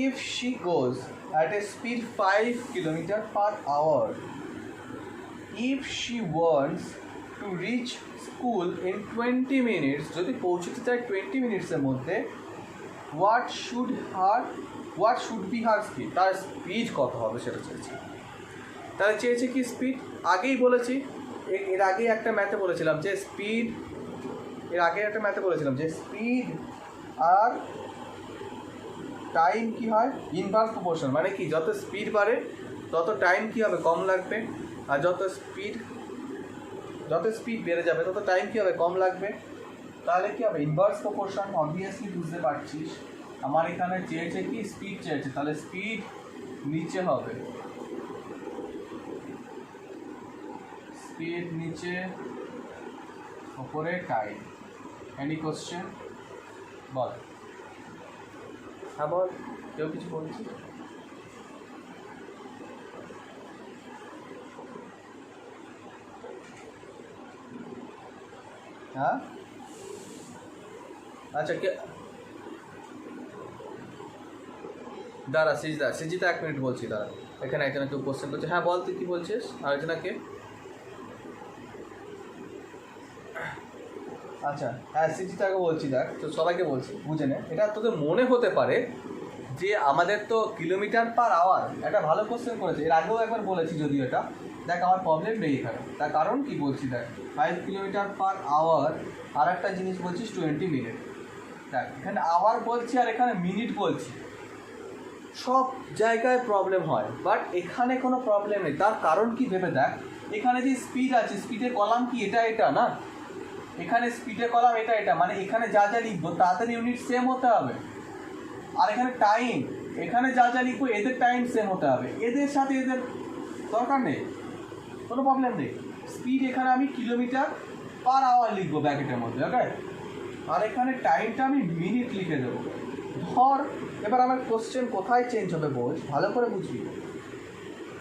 if she goes at a speed 5 km/h. If she wants to reach school in 20 minutes, যদি পৌঁছতে চায় 20 মিনিটসের মধ্যে, what should be her speed? তার speed কত হবে সেটা চেয়েছে। তাহলে চেয়েছে কি স্পিড? আগেই বলেছি, এর আগে একটা ম্যাথে বলেছিলাম যে স্পিড আর টাইম কি হয়? Inverse proportion. মানে কি, যত স্পিড বাড়ে তত টাইম কি হবে? কম লাগবে, আর যত স্পিড বেড়ে যাবে তত টাইম কি হবে? কম লাগবে। তাহলে কি হবে? Inverse proportion. অবভিয়াসলি বুঝতে পারছিস, আমার এখানে চেয়েছে কি স্পিড চেয়েছে, তাহলে স্পিড নিচে হবে, স্পিড নিচে, ওপরে টাইম। Any question? বল। হ্যাঁ বল, কেউ কিছু বলছি? হ্যাঁ আচ্ছা দাঁড়া সিজিতা 1 মিনিট বলছি, দাঁড়া। এখানে একজন একটু কোশ্চেন করছে। হ্যাঁ বল, তুই কী বলছিস? আরেকজনাকে আচ্ছা হ্যাঁ সিজিতাকে বলছি, দেখ তো সবাইকে বলছি বুঝে নে। এটা তোদের মনে হতে পারে যে আমাদের তো কিলোমিটার পার আওয়ার, একটা ভালো কোশ্চেন করেছে, এর আগেও একবার বলেছি যদিও এটা। দেখ আমার প্রবলেম নেই এখানে, তার কারণ কি বলছি দেখ, 5 কিলোমিটার পার আওয়ার, আর একটা জিনিস বলছিস 20 মিনিট। দেখ এখানে আওয়ার বলছি আর এখানে মিনিট বলছি, সব জায়গায় প্রবলেম হয়, বাট এখানে কোনো প্রবলেম নেই। তার কারণ কি ভেবে দেখ, এখানে যে স্পিড আছে, স্পিডের কলাম কি এটা না, এখানে স্পিডের কলাম এটা, মানে এখানে যা যা লিখবো তাদের ইউনিট সেম হতে হবে। আর এখানে টাইম, এখানে যা যা লিখবো এদের টাইম সেম হতে হবে, এদের সাথে এদের দরকার নেই, কোনো প্রবলেম নেই। স্পিড এখানে আমি কিলোমিটার পার আওয়ার লিখবো ব্র্যাকেটের মধ্যে, ওকে। আর এখানে টাইমটা আমি মিনিট লিখে দেবো। ধর এবার আমার কোশ্চেন কোথায় চেঞ্জ হবে বোঝ, ভালো করে বুঝবি।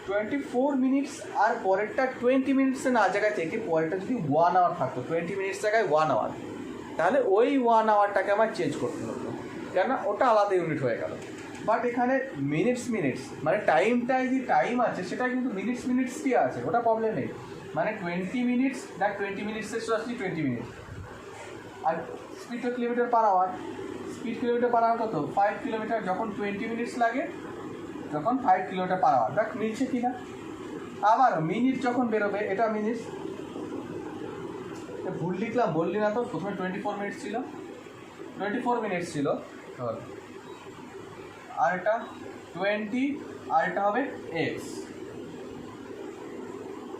24 মিনিটস আর পরেরটা 20 মিনিটসে না জায়গায় থেকে পরেরটা যদি 1 আওয়ার থাকতো, 20 মিনিটস জায়গায় 1 আওয়ার, তাহলে ওই 1 আওয়ারটাকে আমার চেঞ্জ করতে হতো, কেন ওটা আলাদা ইউনিট হয়ে গেল। বাট এখানে মিনিটস মানে টাইমটায় যে টাইম আছে সেটা কিন্তু মিনিটসই আছে, ওটা প্রবলেম নেই। মানে 20 মিনিটস, দেখ 20 মিনিটসের সরাসরি 20 মিনিট। আর স্পিড তো kilometre per hour, speed kilometre per hour কত, 5 কিলোমিটার, যখন 20 মিনিটস লাগে যখন 5 কিলোমিটার পার আওয়ার। দেখ মিলছে কি না। আবার মিনিট যখন বেরোবে, এটা মিনিট, ভুল লিখলাম বললি না তো, প্রথমে 24 মিনিটস ছিল, 24 মিনিটস ছিল, আর এটা 20, আর এটা হবে এক্স।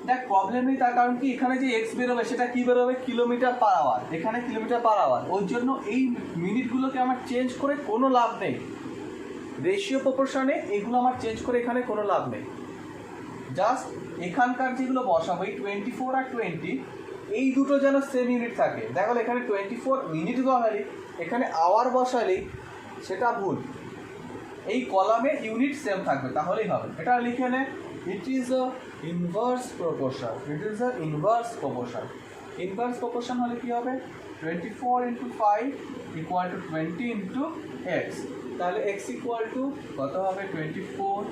দেখ প্রবলেম নেই, তার কারণ কি এখানে যে এক্স বেরোবে সেটা কি বেরোবে, কিলোমিটার পার আওয়ার, এখানে কিলোমিটার পার আওয়ার। ওই জন্য এই মিনিটগুলোকে আমার চেঞ্জ করে কোনো লাভ নেই, রেশিও প্রপোর্শনে এইগুলো আমার চেঞ্জ করে এখানে কোনো লাভ নেই। জাস্ট এখানকার যেগুলো বসাবো, এই 24 আর 20, এই দুটো যেন সেম ইউনিট থাকে। দেখো এখানে 24 মিনিট বসালি, এখানে আওয়ার বসালি, সেটা ভুল। এই কলামে ইউনিট সেম থাকবে, তাহলেই হবে। এটা লিখে নে, ইট is a inverse proportion, inverse proportion হলে কি হবে, 24 × 5 = 20 × x। তাহলে x ইকুয়াল টু কত হবে, 24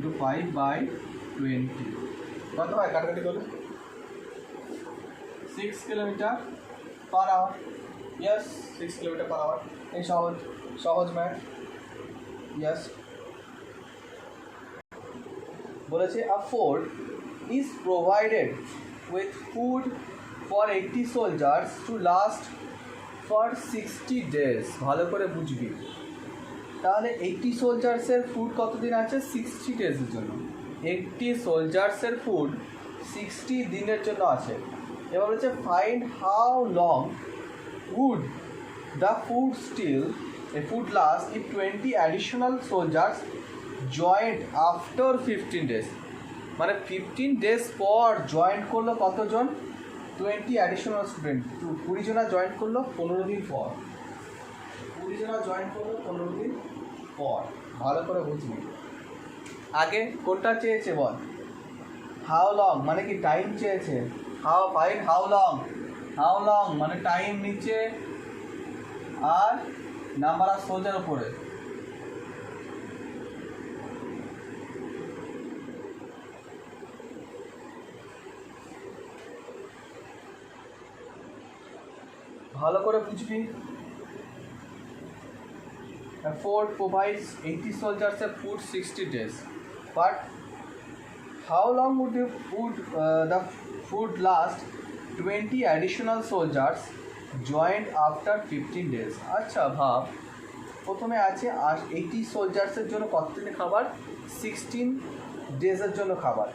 × 5/20, কত হয় কাটাকাটি করলে, 6 kilometre per hour. Yes, 6 kilometre per hour. এই সহজ ম্যাথ। ইয়েস, বলেছে a fort is provided with food for 80 soldiers to last for 60 days. ভালো করে বুঝবি, তাহলে 80 সোলজার্সের ফুড কতদিন আছে, 60 ডেজের জন্য। 80 সোলজার্সের ফুড 60 দিনের জন্য আছে। এবার বলেছে find how long would the food last if 20 additional soldiers joined after 15 days. মানে 15 ডেজ পর জয়েন্ট করলো কতজন, 20 অ্যাডিশনাল স্টুডেন্ট, 20 জনা জয়েন্ট করলো 15 দিন পর, 20 জনা জয়েন্ট করলো 15 দিন পর। ভালো করে বুঝবি। আগে কোনটা চেয়েছে বল, হাউ লং মানে কি টাইম চেয়েছে, হাউ লং মানে টাইম নিচে আর নাম্বার অফ সোলজার উপরে। ভালো করে বুঝবি। A fort provides 80 soldiers a food 60 days, but how long would the food last 20 additional soldiers joined after 15 days? আচ্ছা ভাব, প্রথমে আছে 80 সোলজার্সের জন্য কতদিন খাবার, 16 ডেজের জন্য খাবার,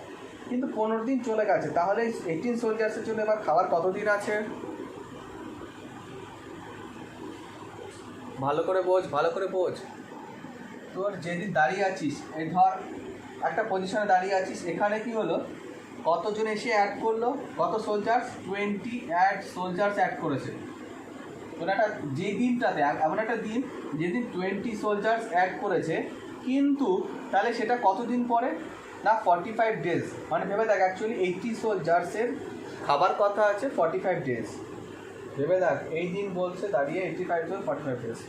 কিন্তু 15 দিন চলে গেছে, তাহলে 18 সোলজার্সের জন্য এবার খাবার কতদিন আছে। ভালো করে বোঝ। তোর যেদিন দাঁড়িয়ে আছিস, এই ধর একটা পজিশনে দাঁড়িয়ে আছিস, এখানে কি হলো, কতজন এসে অ্যাড করলো, কত সোলজার্স, 20 সোলজার্স অ্যাড করেছে। তোর একটা যে দিনটাতে এমন একটা দিন যেদিন 20 সোলজার্স অ্যাড করেছে, কিন্তু তাহলে সেটা কতদিন পরে না, 45 ডেজ। মানে ভেবে দেখ, অ্যাকচুয়ালি 80 সোলজার্সের খাবার কথা আছে 45 ডেজ, ভেবে দেখ, এই দিন বলছে দাঁড়িয়ে 85 to 45 ডেজ।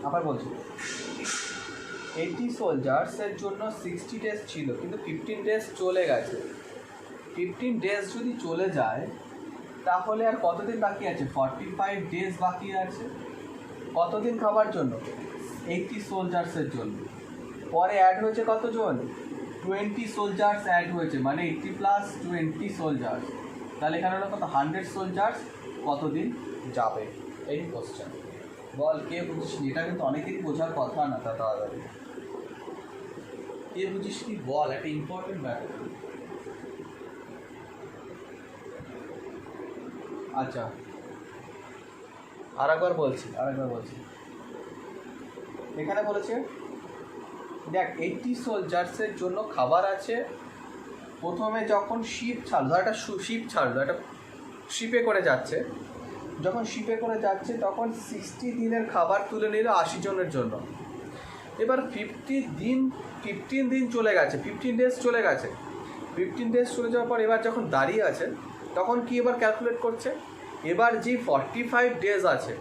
আবার বলছি 80 সোলজার্সের জন্য 60 ডেজ ছিল, কিন্তু 15 ডেজ চলে গেছে। 15 ডেজ যদি চলে যায় তাহলে আর কতদিন বাকি আছে? 45 ডেজ বাকি আছে। কতদিন খাবার জন্য? 80 সোলজার্সের জন্য। পরে অ্যাড হয়েছে কতজন? 20 সোলজার্স অ্যাড হয়েছে, মানে 80 প্লাস 20 সোলজার্স। তাহলে এখানে হলো কত? 100 সোলজার্স কতদিন যাবে? এই কোশ্চেন। বল কে বুঝিস? এটা কিন্তু অনেকেরই বোঝার কথা না তা তাড়াতাড়ি। কে বুঝিস কি বল, একটা ইম্পর্টেন্ট ব্যাপার। আচ্ছা আরেকবার বলছি এখানে বলেছে দেখ 80 সোলজার্সের জন্য খাবার আছে। প্রথমে যখন শিপ ছাড়লো, একটা শিপ ছাড়লো, একটা শিপে করে যাচ্ছে, যখন শিপে করে যাচ্ছে তখন 60 দিনের খাবার তুলে নিল 80 জনের জন্য। এবার 15 দিন চলে গেছে, 15 ডেজ চলে গেছে। 15 ডেজ চলে যাওয়ার পর এবার যখন দাঁড়িয়ে আছে তখন কি এবার ক্যালকুলেট করছে, এবার যে 45 ডেজ আছে,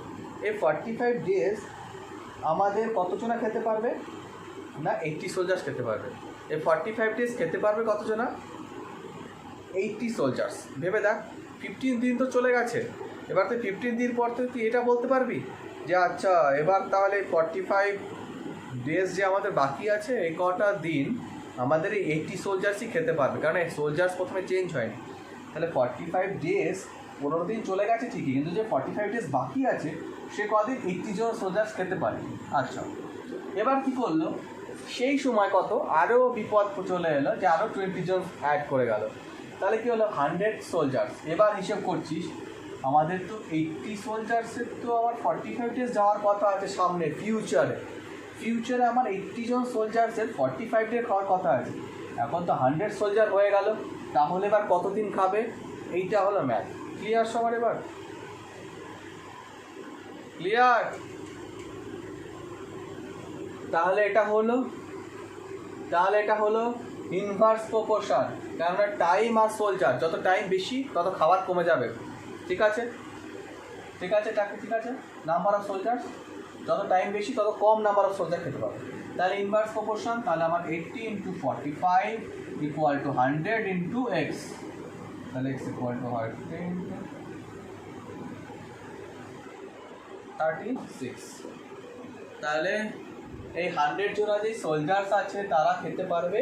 এই 45 ডেজ আমাদের কতজনা খেতে পারবে? না 80 সোলজার্স খেতে পারবে। এই 45 ডেজ খেতে পারবে কতজনা? 80 সোলজার্স। ভেবে দেখ 15 দিন তো চলে গেছে। এবার তুই 15 দিন পর তুই এটা বলতে পারবি যে আচ্ছা এবার তাহলে 45 ডেজ যে আমাদের বাকি আছে এই কটা দিন আমাদের এই 80 সোলজার্সই খেতে পারবে, কারণ এই সোলজার্স প্রথমে চেঞ্জ হয়নি। তাহলে 45 ডেজ 15 দিন চলে গেছে ঠিকই, কিন্তু যে 45 ডেজ বাকি আছে সে কদিন 80 জন সোলজার্স খেতে পারে। আচ্ছা এবার কী করলো, সেই সময় কত আরও বিপদ চলে এলো যে আরও 20 জন অ্যাড করে গেল। তাহলে কী হলো? 100 সোলজার্স। এবার হিসেব করছিস আমাদের তো 80 সোলজার্সের তো আমার 45 ডেজ যাওয়ার কথা আছে সামনে, ফিউচারে আমার 80 জন সোলজার্সের 45 ডে খাওয়ার কথা আছে। এখন তো 100 সোলজার হয়ে গেল, তাহলে এবার কতদিন খাবে? এইটা হলো ম্যাথ। ক্লিয়ার সবার? এবার ক্লিয়ার? তাহলে এটা হলো ইনভার্স প্রপোর্শন, কেননা টাইম আর সোলজার, যত টাইম বেশি তত খাবার কমে যাবে। ঠিক আছে নাম্বার অফ সোলজার যত টাইম বেশি তত কম নাম্বার অফ সোলজার খেতে পাবে। তাহলে ইনভার্স প্রপোর্শন, তাহলে আমার 80 × 45 = 100 × x। তাহলে x = 36। তাহলে এই 100 জোড়া যে সোলজার্স আছে তারা খেতে পারবে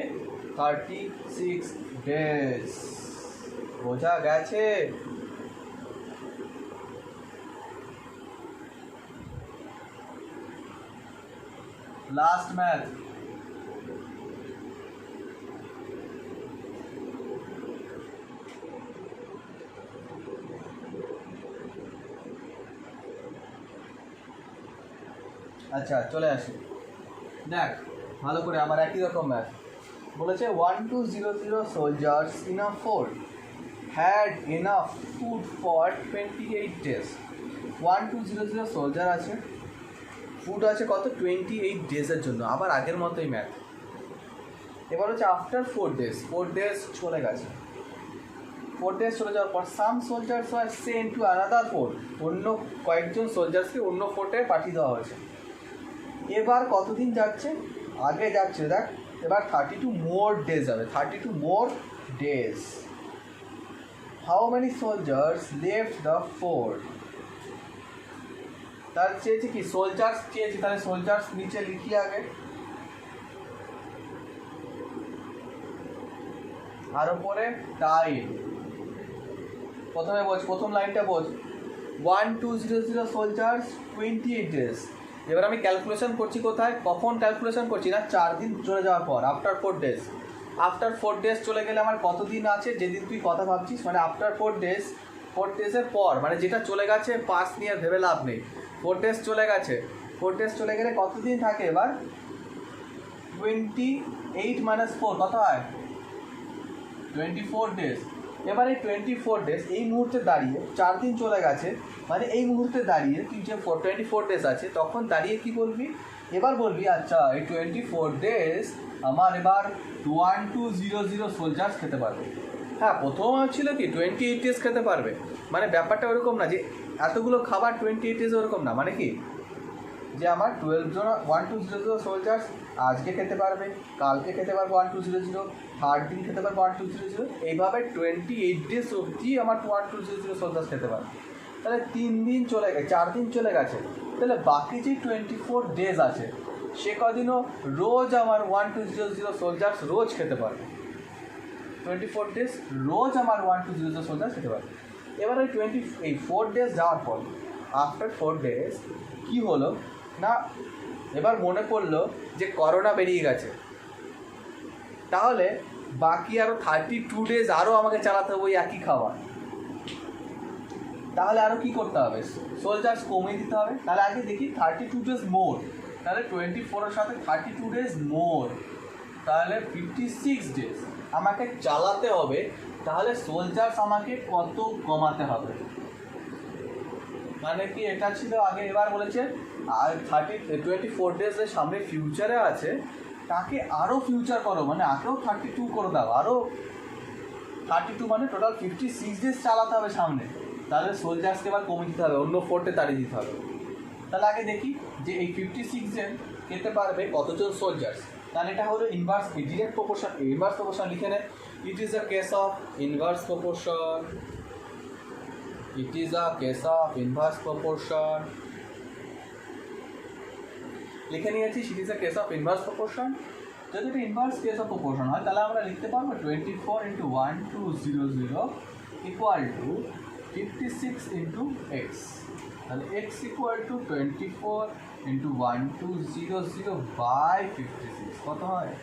36 ডেজ। বোঝা গেছে? Last math. আচ্ছা চলে আসি, দেখ ভালো করে আমার একই রকম ম্যাথ বলেছে। 1200 soldiers in a fort had enough food for 28 days. 1200 soldier আছে, ফুড আছে কত? 28 ডেজের জন্য। আবার আগের মতোই ম্যাথ। এবার হচ্ছে আফটার 4 ডেজ চলে গেছে। 4 ডেজ চলে যাওয়ার পর some soldiers are sent to another fort, অন্য কয়েকজন সোলজার্সকে অন্য ফোর্টে পাঠিয়ে দেওয়া হয়েছে। এবার কতদিন যাচ্ছে? আগে যাচ্ছে দেখ, এবার 32 মোর ডেজ যাবে। 32 more days. How many soldiers left the fort? তার চেয়েছে কি? সোলজার্স চেয়েছে, তাহলে সোলজার্স নিচে লিখি আগে, আর উপরে টাইম। প্রথমে বোঝ, প্রথম লাইনটা বোঝ। 1200 সোলজার্স 28 ডেজ। এবার আমি ক্যালকুলেশন করছি কোথায়? কখন ক্যালকুলেশন করছি? না 4 দিন চলে যাওয়ার পর, আফটার 4 ডেজ। আফটার 4 ডেজ চলে গেলে আমার কতদিন আছে? যেদিন তুই কথা ভাবছিস, মানে আফটার 4 ডেজের পর, মানে যেটা চলে গেছে পাস নিয়ে ভেবে লাভ নেই। 4 ডেজ চলে গেছে, 4 ডেজ চলে গেলে কতদিন থাকে? এবার 28 - 4 কত হয়? 24 ডেজ। এবার এই 24 ডেজ এই মুহূর্তে দাঁড়িয়ে 4 দিন চলে গেছে, মানে এই মুহূর্তে দাঁড়িয়ে তুই যে 24 ডেজ আছে তখন দাঁড়িয়ে কি বলবি? এবার বলবি আচ্ছা এই 24 ডেজ আমার এবার 1200 সোলজার্স খেতে পারবে। হ্যাঁ প্রথম ছিল কি 28 ডেজ খেতে পারবে, মানে ব্যাপারটা ওরকম না যে এতগুলো খাবার 28 ডেজ ওরকম না, মানে কি যে আমার 12 জন 1200 সোলজার্স আজকে খেতে পারবে, কালকে খেতে পারবে 1200, থার্ড দিন খেতে পারবে 1200, এইভাবে 28 ডেজ অবধি আমার 1200 সোলজার্স খেতে পারবে। তাহলে 3 দিন চলে গেছে, 4 দিন চলে গেছে, তাহলে বাকি যে 24 ডেজ আছে সে কদিনও রোজ আমার 1200 সোলজার্স রোজ খেতে পারবে। 24 ডেজ রোজ আমার 1200 সোলজার্স খেতে পারবে। এবার ওই 4 ডেজ যাওয়ার পর আফটার 4 ডেজ কী হলো না, এবার মনে পড়লো যে করোনা বেরিয়ে গেছে, তাহলে বাকি আরও 32 ডেজ আরও আমাকে চালাতে হবে ওই একই খাবার। তাহলে আরও কী করতে হবে, সোলজার্স কমিয়ে দিতে হবে। তাহলে আগে দেখি 32 ডেজ মোর, তাহলে 24-এর সাথে 32 ডেজ মোর, তাহলে 56 ডেজ আমাকে চালাতে হবে। তাহলে সোলজার্স আমাকে কত কমাতে হবে, মানে কি এটা ছিল আগে, এবার বলেছে আর 24 ডেজের সামনে ফিউচারে আছে তাকে আরও ফিউচার করো, মানে আগেও 32 করে দাও, আরও 32 মানে টোটাল 56 ডেজ চালাতে হবে সামনে। তাহলে সোলজার্সকে এবার কমে দিতে হবে, অন্য ফোর্টে তাড়িয়ে দিতে হবে। তাহলে আগে দেখি যে এই 56 জন খেতে পারবে কতজন সোলজার্স। তাহলে এটা হলো inverse direct proportion. Inverse proportion লিখে নেয়, ইট is a case of inverse proportion, it is a case of inverse proportion. লিখে নিয়েছি ইট is a case of inverse proportion. যদি এটা ইনভার্স কেস অফ প্রপোর্শন হয় তাহলে আমরা লিখতে পারবো 24 × 1200 ইকুয়াল টু 56 × x। তাহলে x ইকুয়াল টু 24 × 1200/56 কত হয়?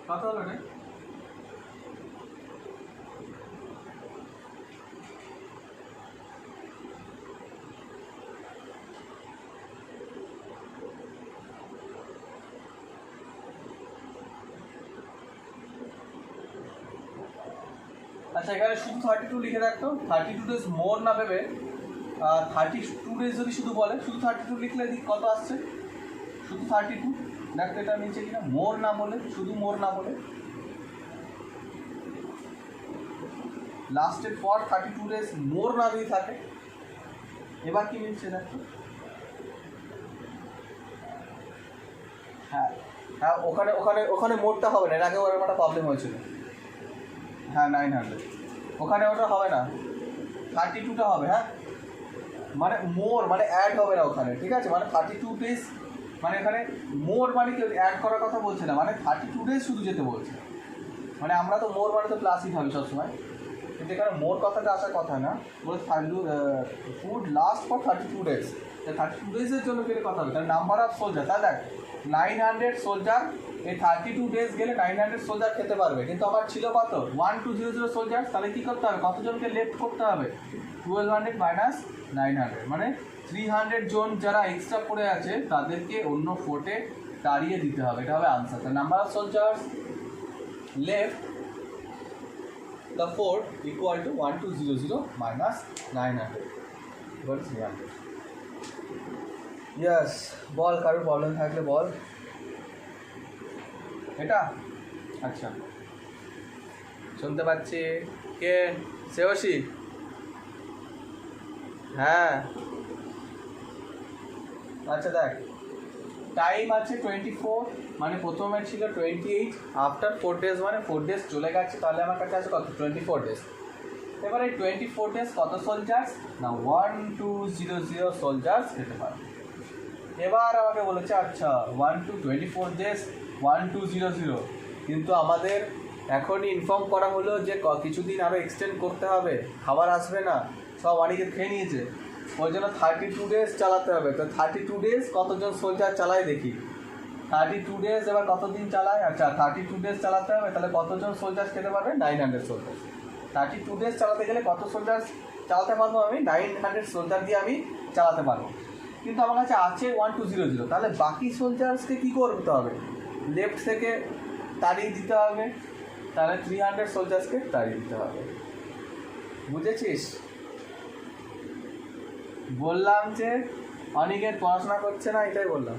কত হলো রে? আচ্ছা এখানে শুধু 32 লিখে রাখতো, 32 ডেজ মোর না ভেবে 32 ডেজ যদি শুধু বলে, শুধু 32 লিখলে কত আসছে, শুধু 32 দেখতে এটা নিচে কিনা, মোর না বলে, শুধু মোর না বলে লাস্টের পর 32 ডেজ মোর না যদি থাকে, এবার কি মিলছে দেখো। হ্যাঁ হ্যাঁ ওখানে ওখানে ওখানে মোরটা হবে না, এর আগে ওর একটা প্রবলেম হয়েছিল। হ্যাঁ 900 ওখানে ওটা হবে না, 32টা হবে। হ্যাঁ মানে মোর মানে অ্যাড হবে না ওখানে, ঠিক আছে, মানে 32 ডেজ মানে এখানে মোর মানে কি অ্যাড করার কথা বলছে না, মানে 32 ডেজ শুধু যেতে বলছে। মানে আমরা তো মোর মানে তো প্লাসই ভাবি সবসময়, কিন্তু এখানে মোর কথাটা আসার কথা না, বলে ফুড লাস্ট ফর 32 ডেজ। 32 ডেজের জন্য গেলে কথা হবে, তাহলে নাম্বার অফ সোলজার, তাহলে দেখ 900 সোলজার এই 32 ডেজ গেলে 900 সোলজার খেতে পারবে, কিন্তু আমার ছিল কত 1200 সোলজার। তাহলে কী করতে হবে, কতজনকে লেফট করতে হবে, 1200 মাইনাস 900, মানে 300 জন যারা এক্সট্রা পড়ে আছে তাদেরকে অন্য ফোর্টে তাড়িয়ে দিতে হবে, এটা হবে আনসার। তাহলে number of soldiers left the fort equal to 1200 minus 900 equals 300. Yes, বল কারোর প্রবলেম থাকলে বল। এটা আচ্ছা শুনতে পাচ্ছি, কে সেবসী? হ্যাঁ আচ্ছা দেখ টাইম আছে 24, মানে প্রথমে ছিল 28, আফটার 4 ডেজ মানে 4 ডেজ চলে গেছে, তাহলে আমার কাছে আছে কত 24 ডেজ। এবার এই 24 ডেজ কত সোলজার্স না 1200 সোলজার্স খেতে পারে। এবার আমাকে বলেছে আচ্ছা 24 ডেজ 1200, কিন্তু আমাদের এখনই ইনফর্ম করা হলো যে কিছুদিন আরও এক্সটেন্ড করতে হবে, খাবার আসবে না, সব অনেকে খেয়ে নিয়েছে, ওই জন্য 32 ডেজ চালাতে হবে। তো 32 ডেজ কতজন সোলজার চালায় দেখি, 32 ডেজ এবার কতদিন চালায়, আচ্ছা 32 ডেজ চালাতে হবে, তাহলে কতজন সোলজার খেতে পারবে 900 সোলজার। 32 ডেজ চালাতে গেলে কত সোলজার চালাতে পারবো আমি, 900 সোলজার দিয়ে আমি চালাতে পারবো, কিন্তু আমার কাছে আছে 1200, তাহলে বাকি সোলজার্সকে কী করতে হবে, লেফট থেকে তাড়িয়ে দিতে হবে, তাহলে 300 সোলজার্সকে তাড়িয়ে দিতে হবে। বুঝেছিস? বললাম যে অনিকেত পড়াশোনা করছে না, এটাই বললাম।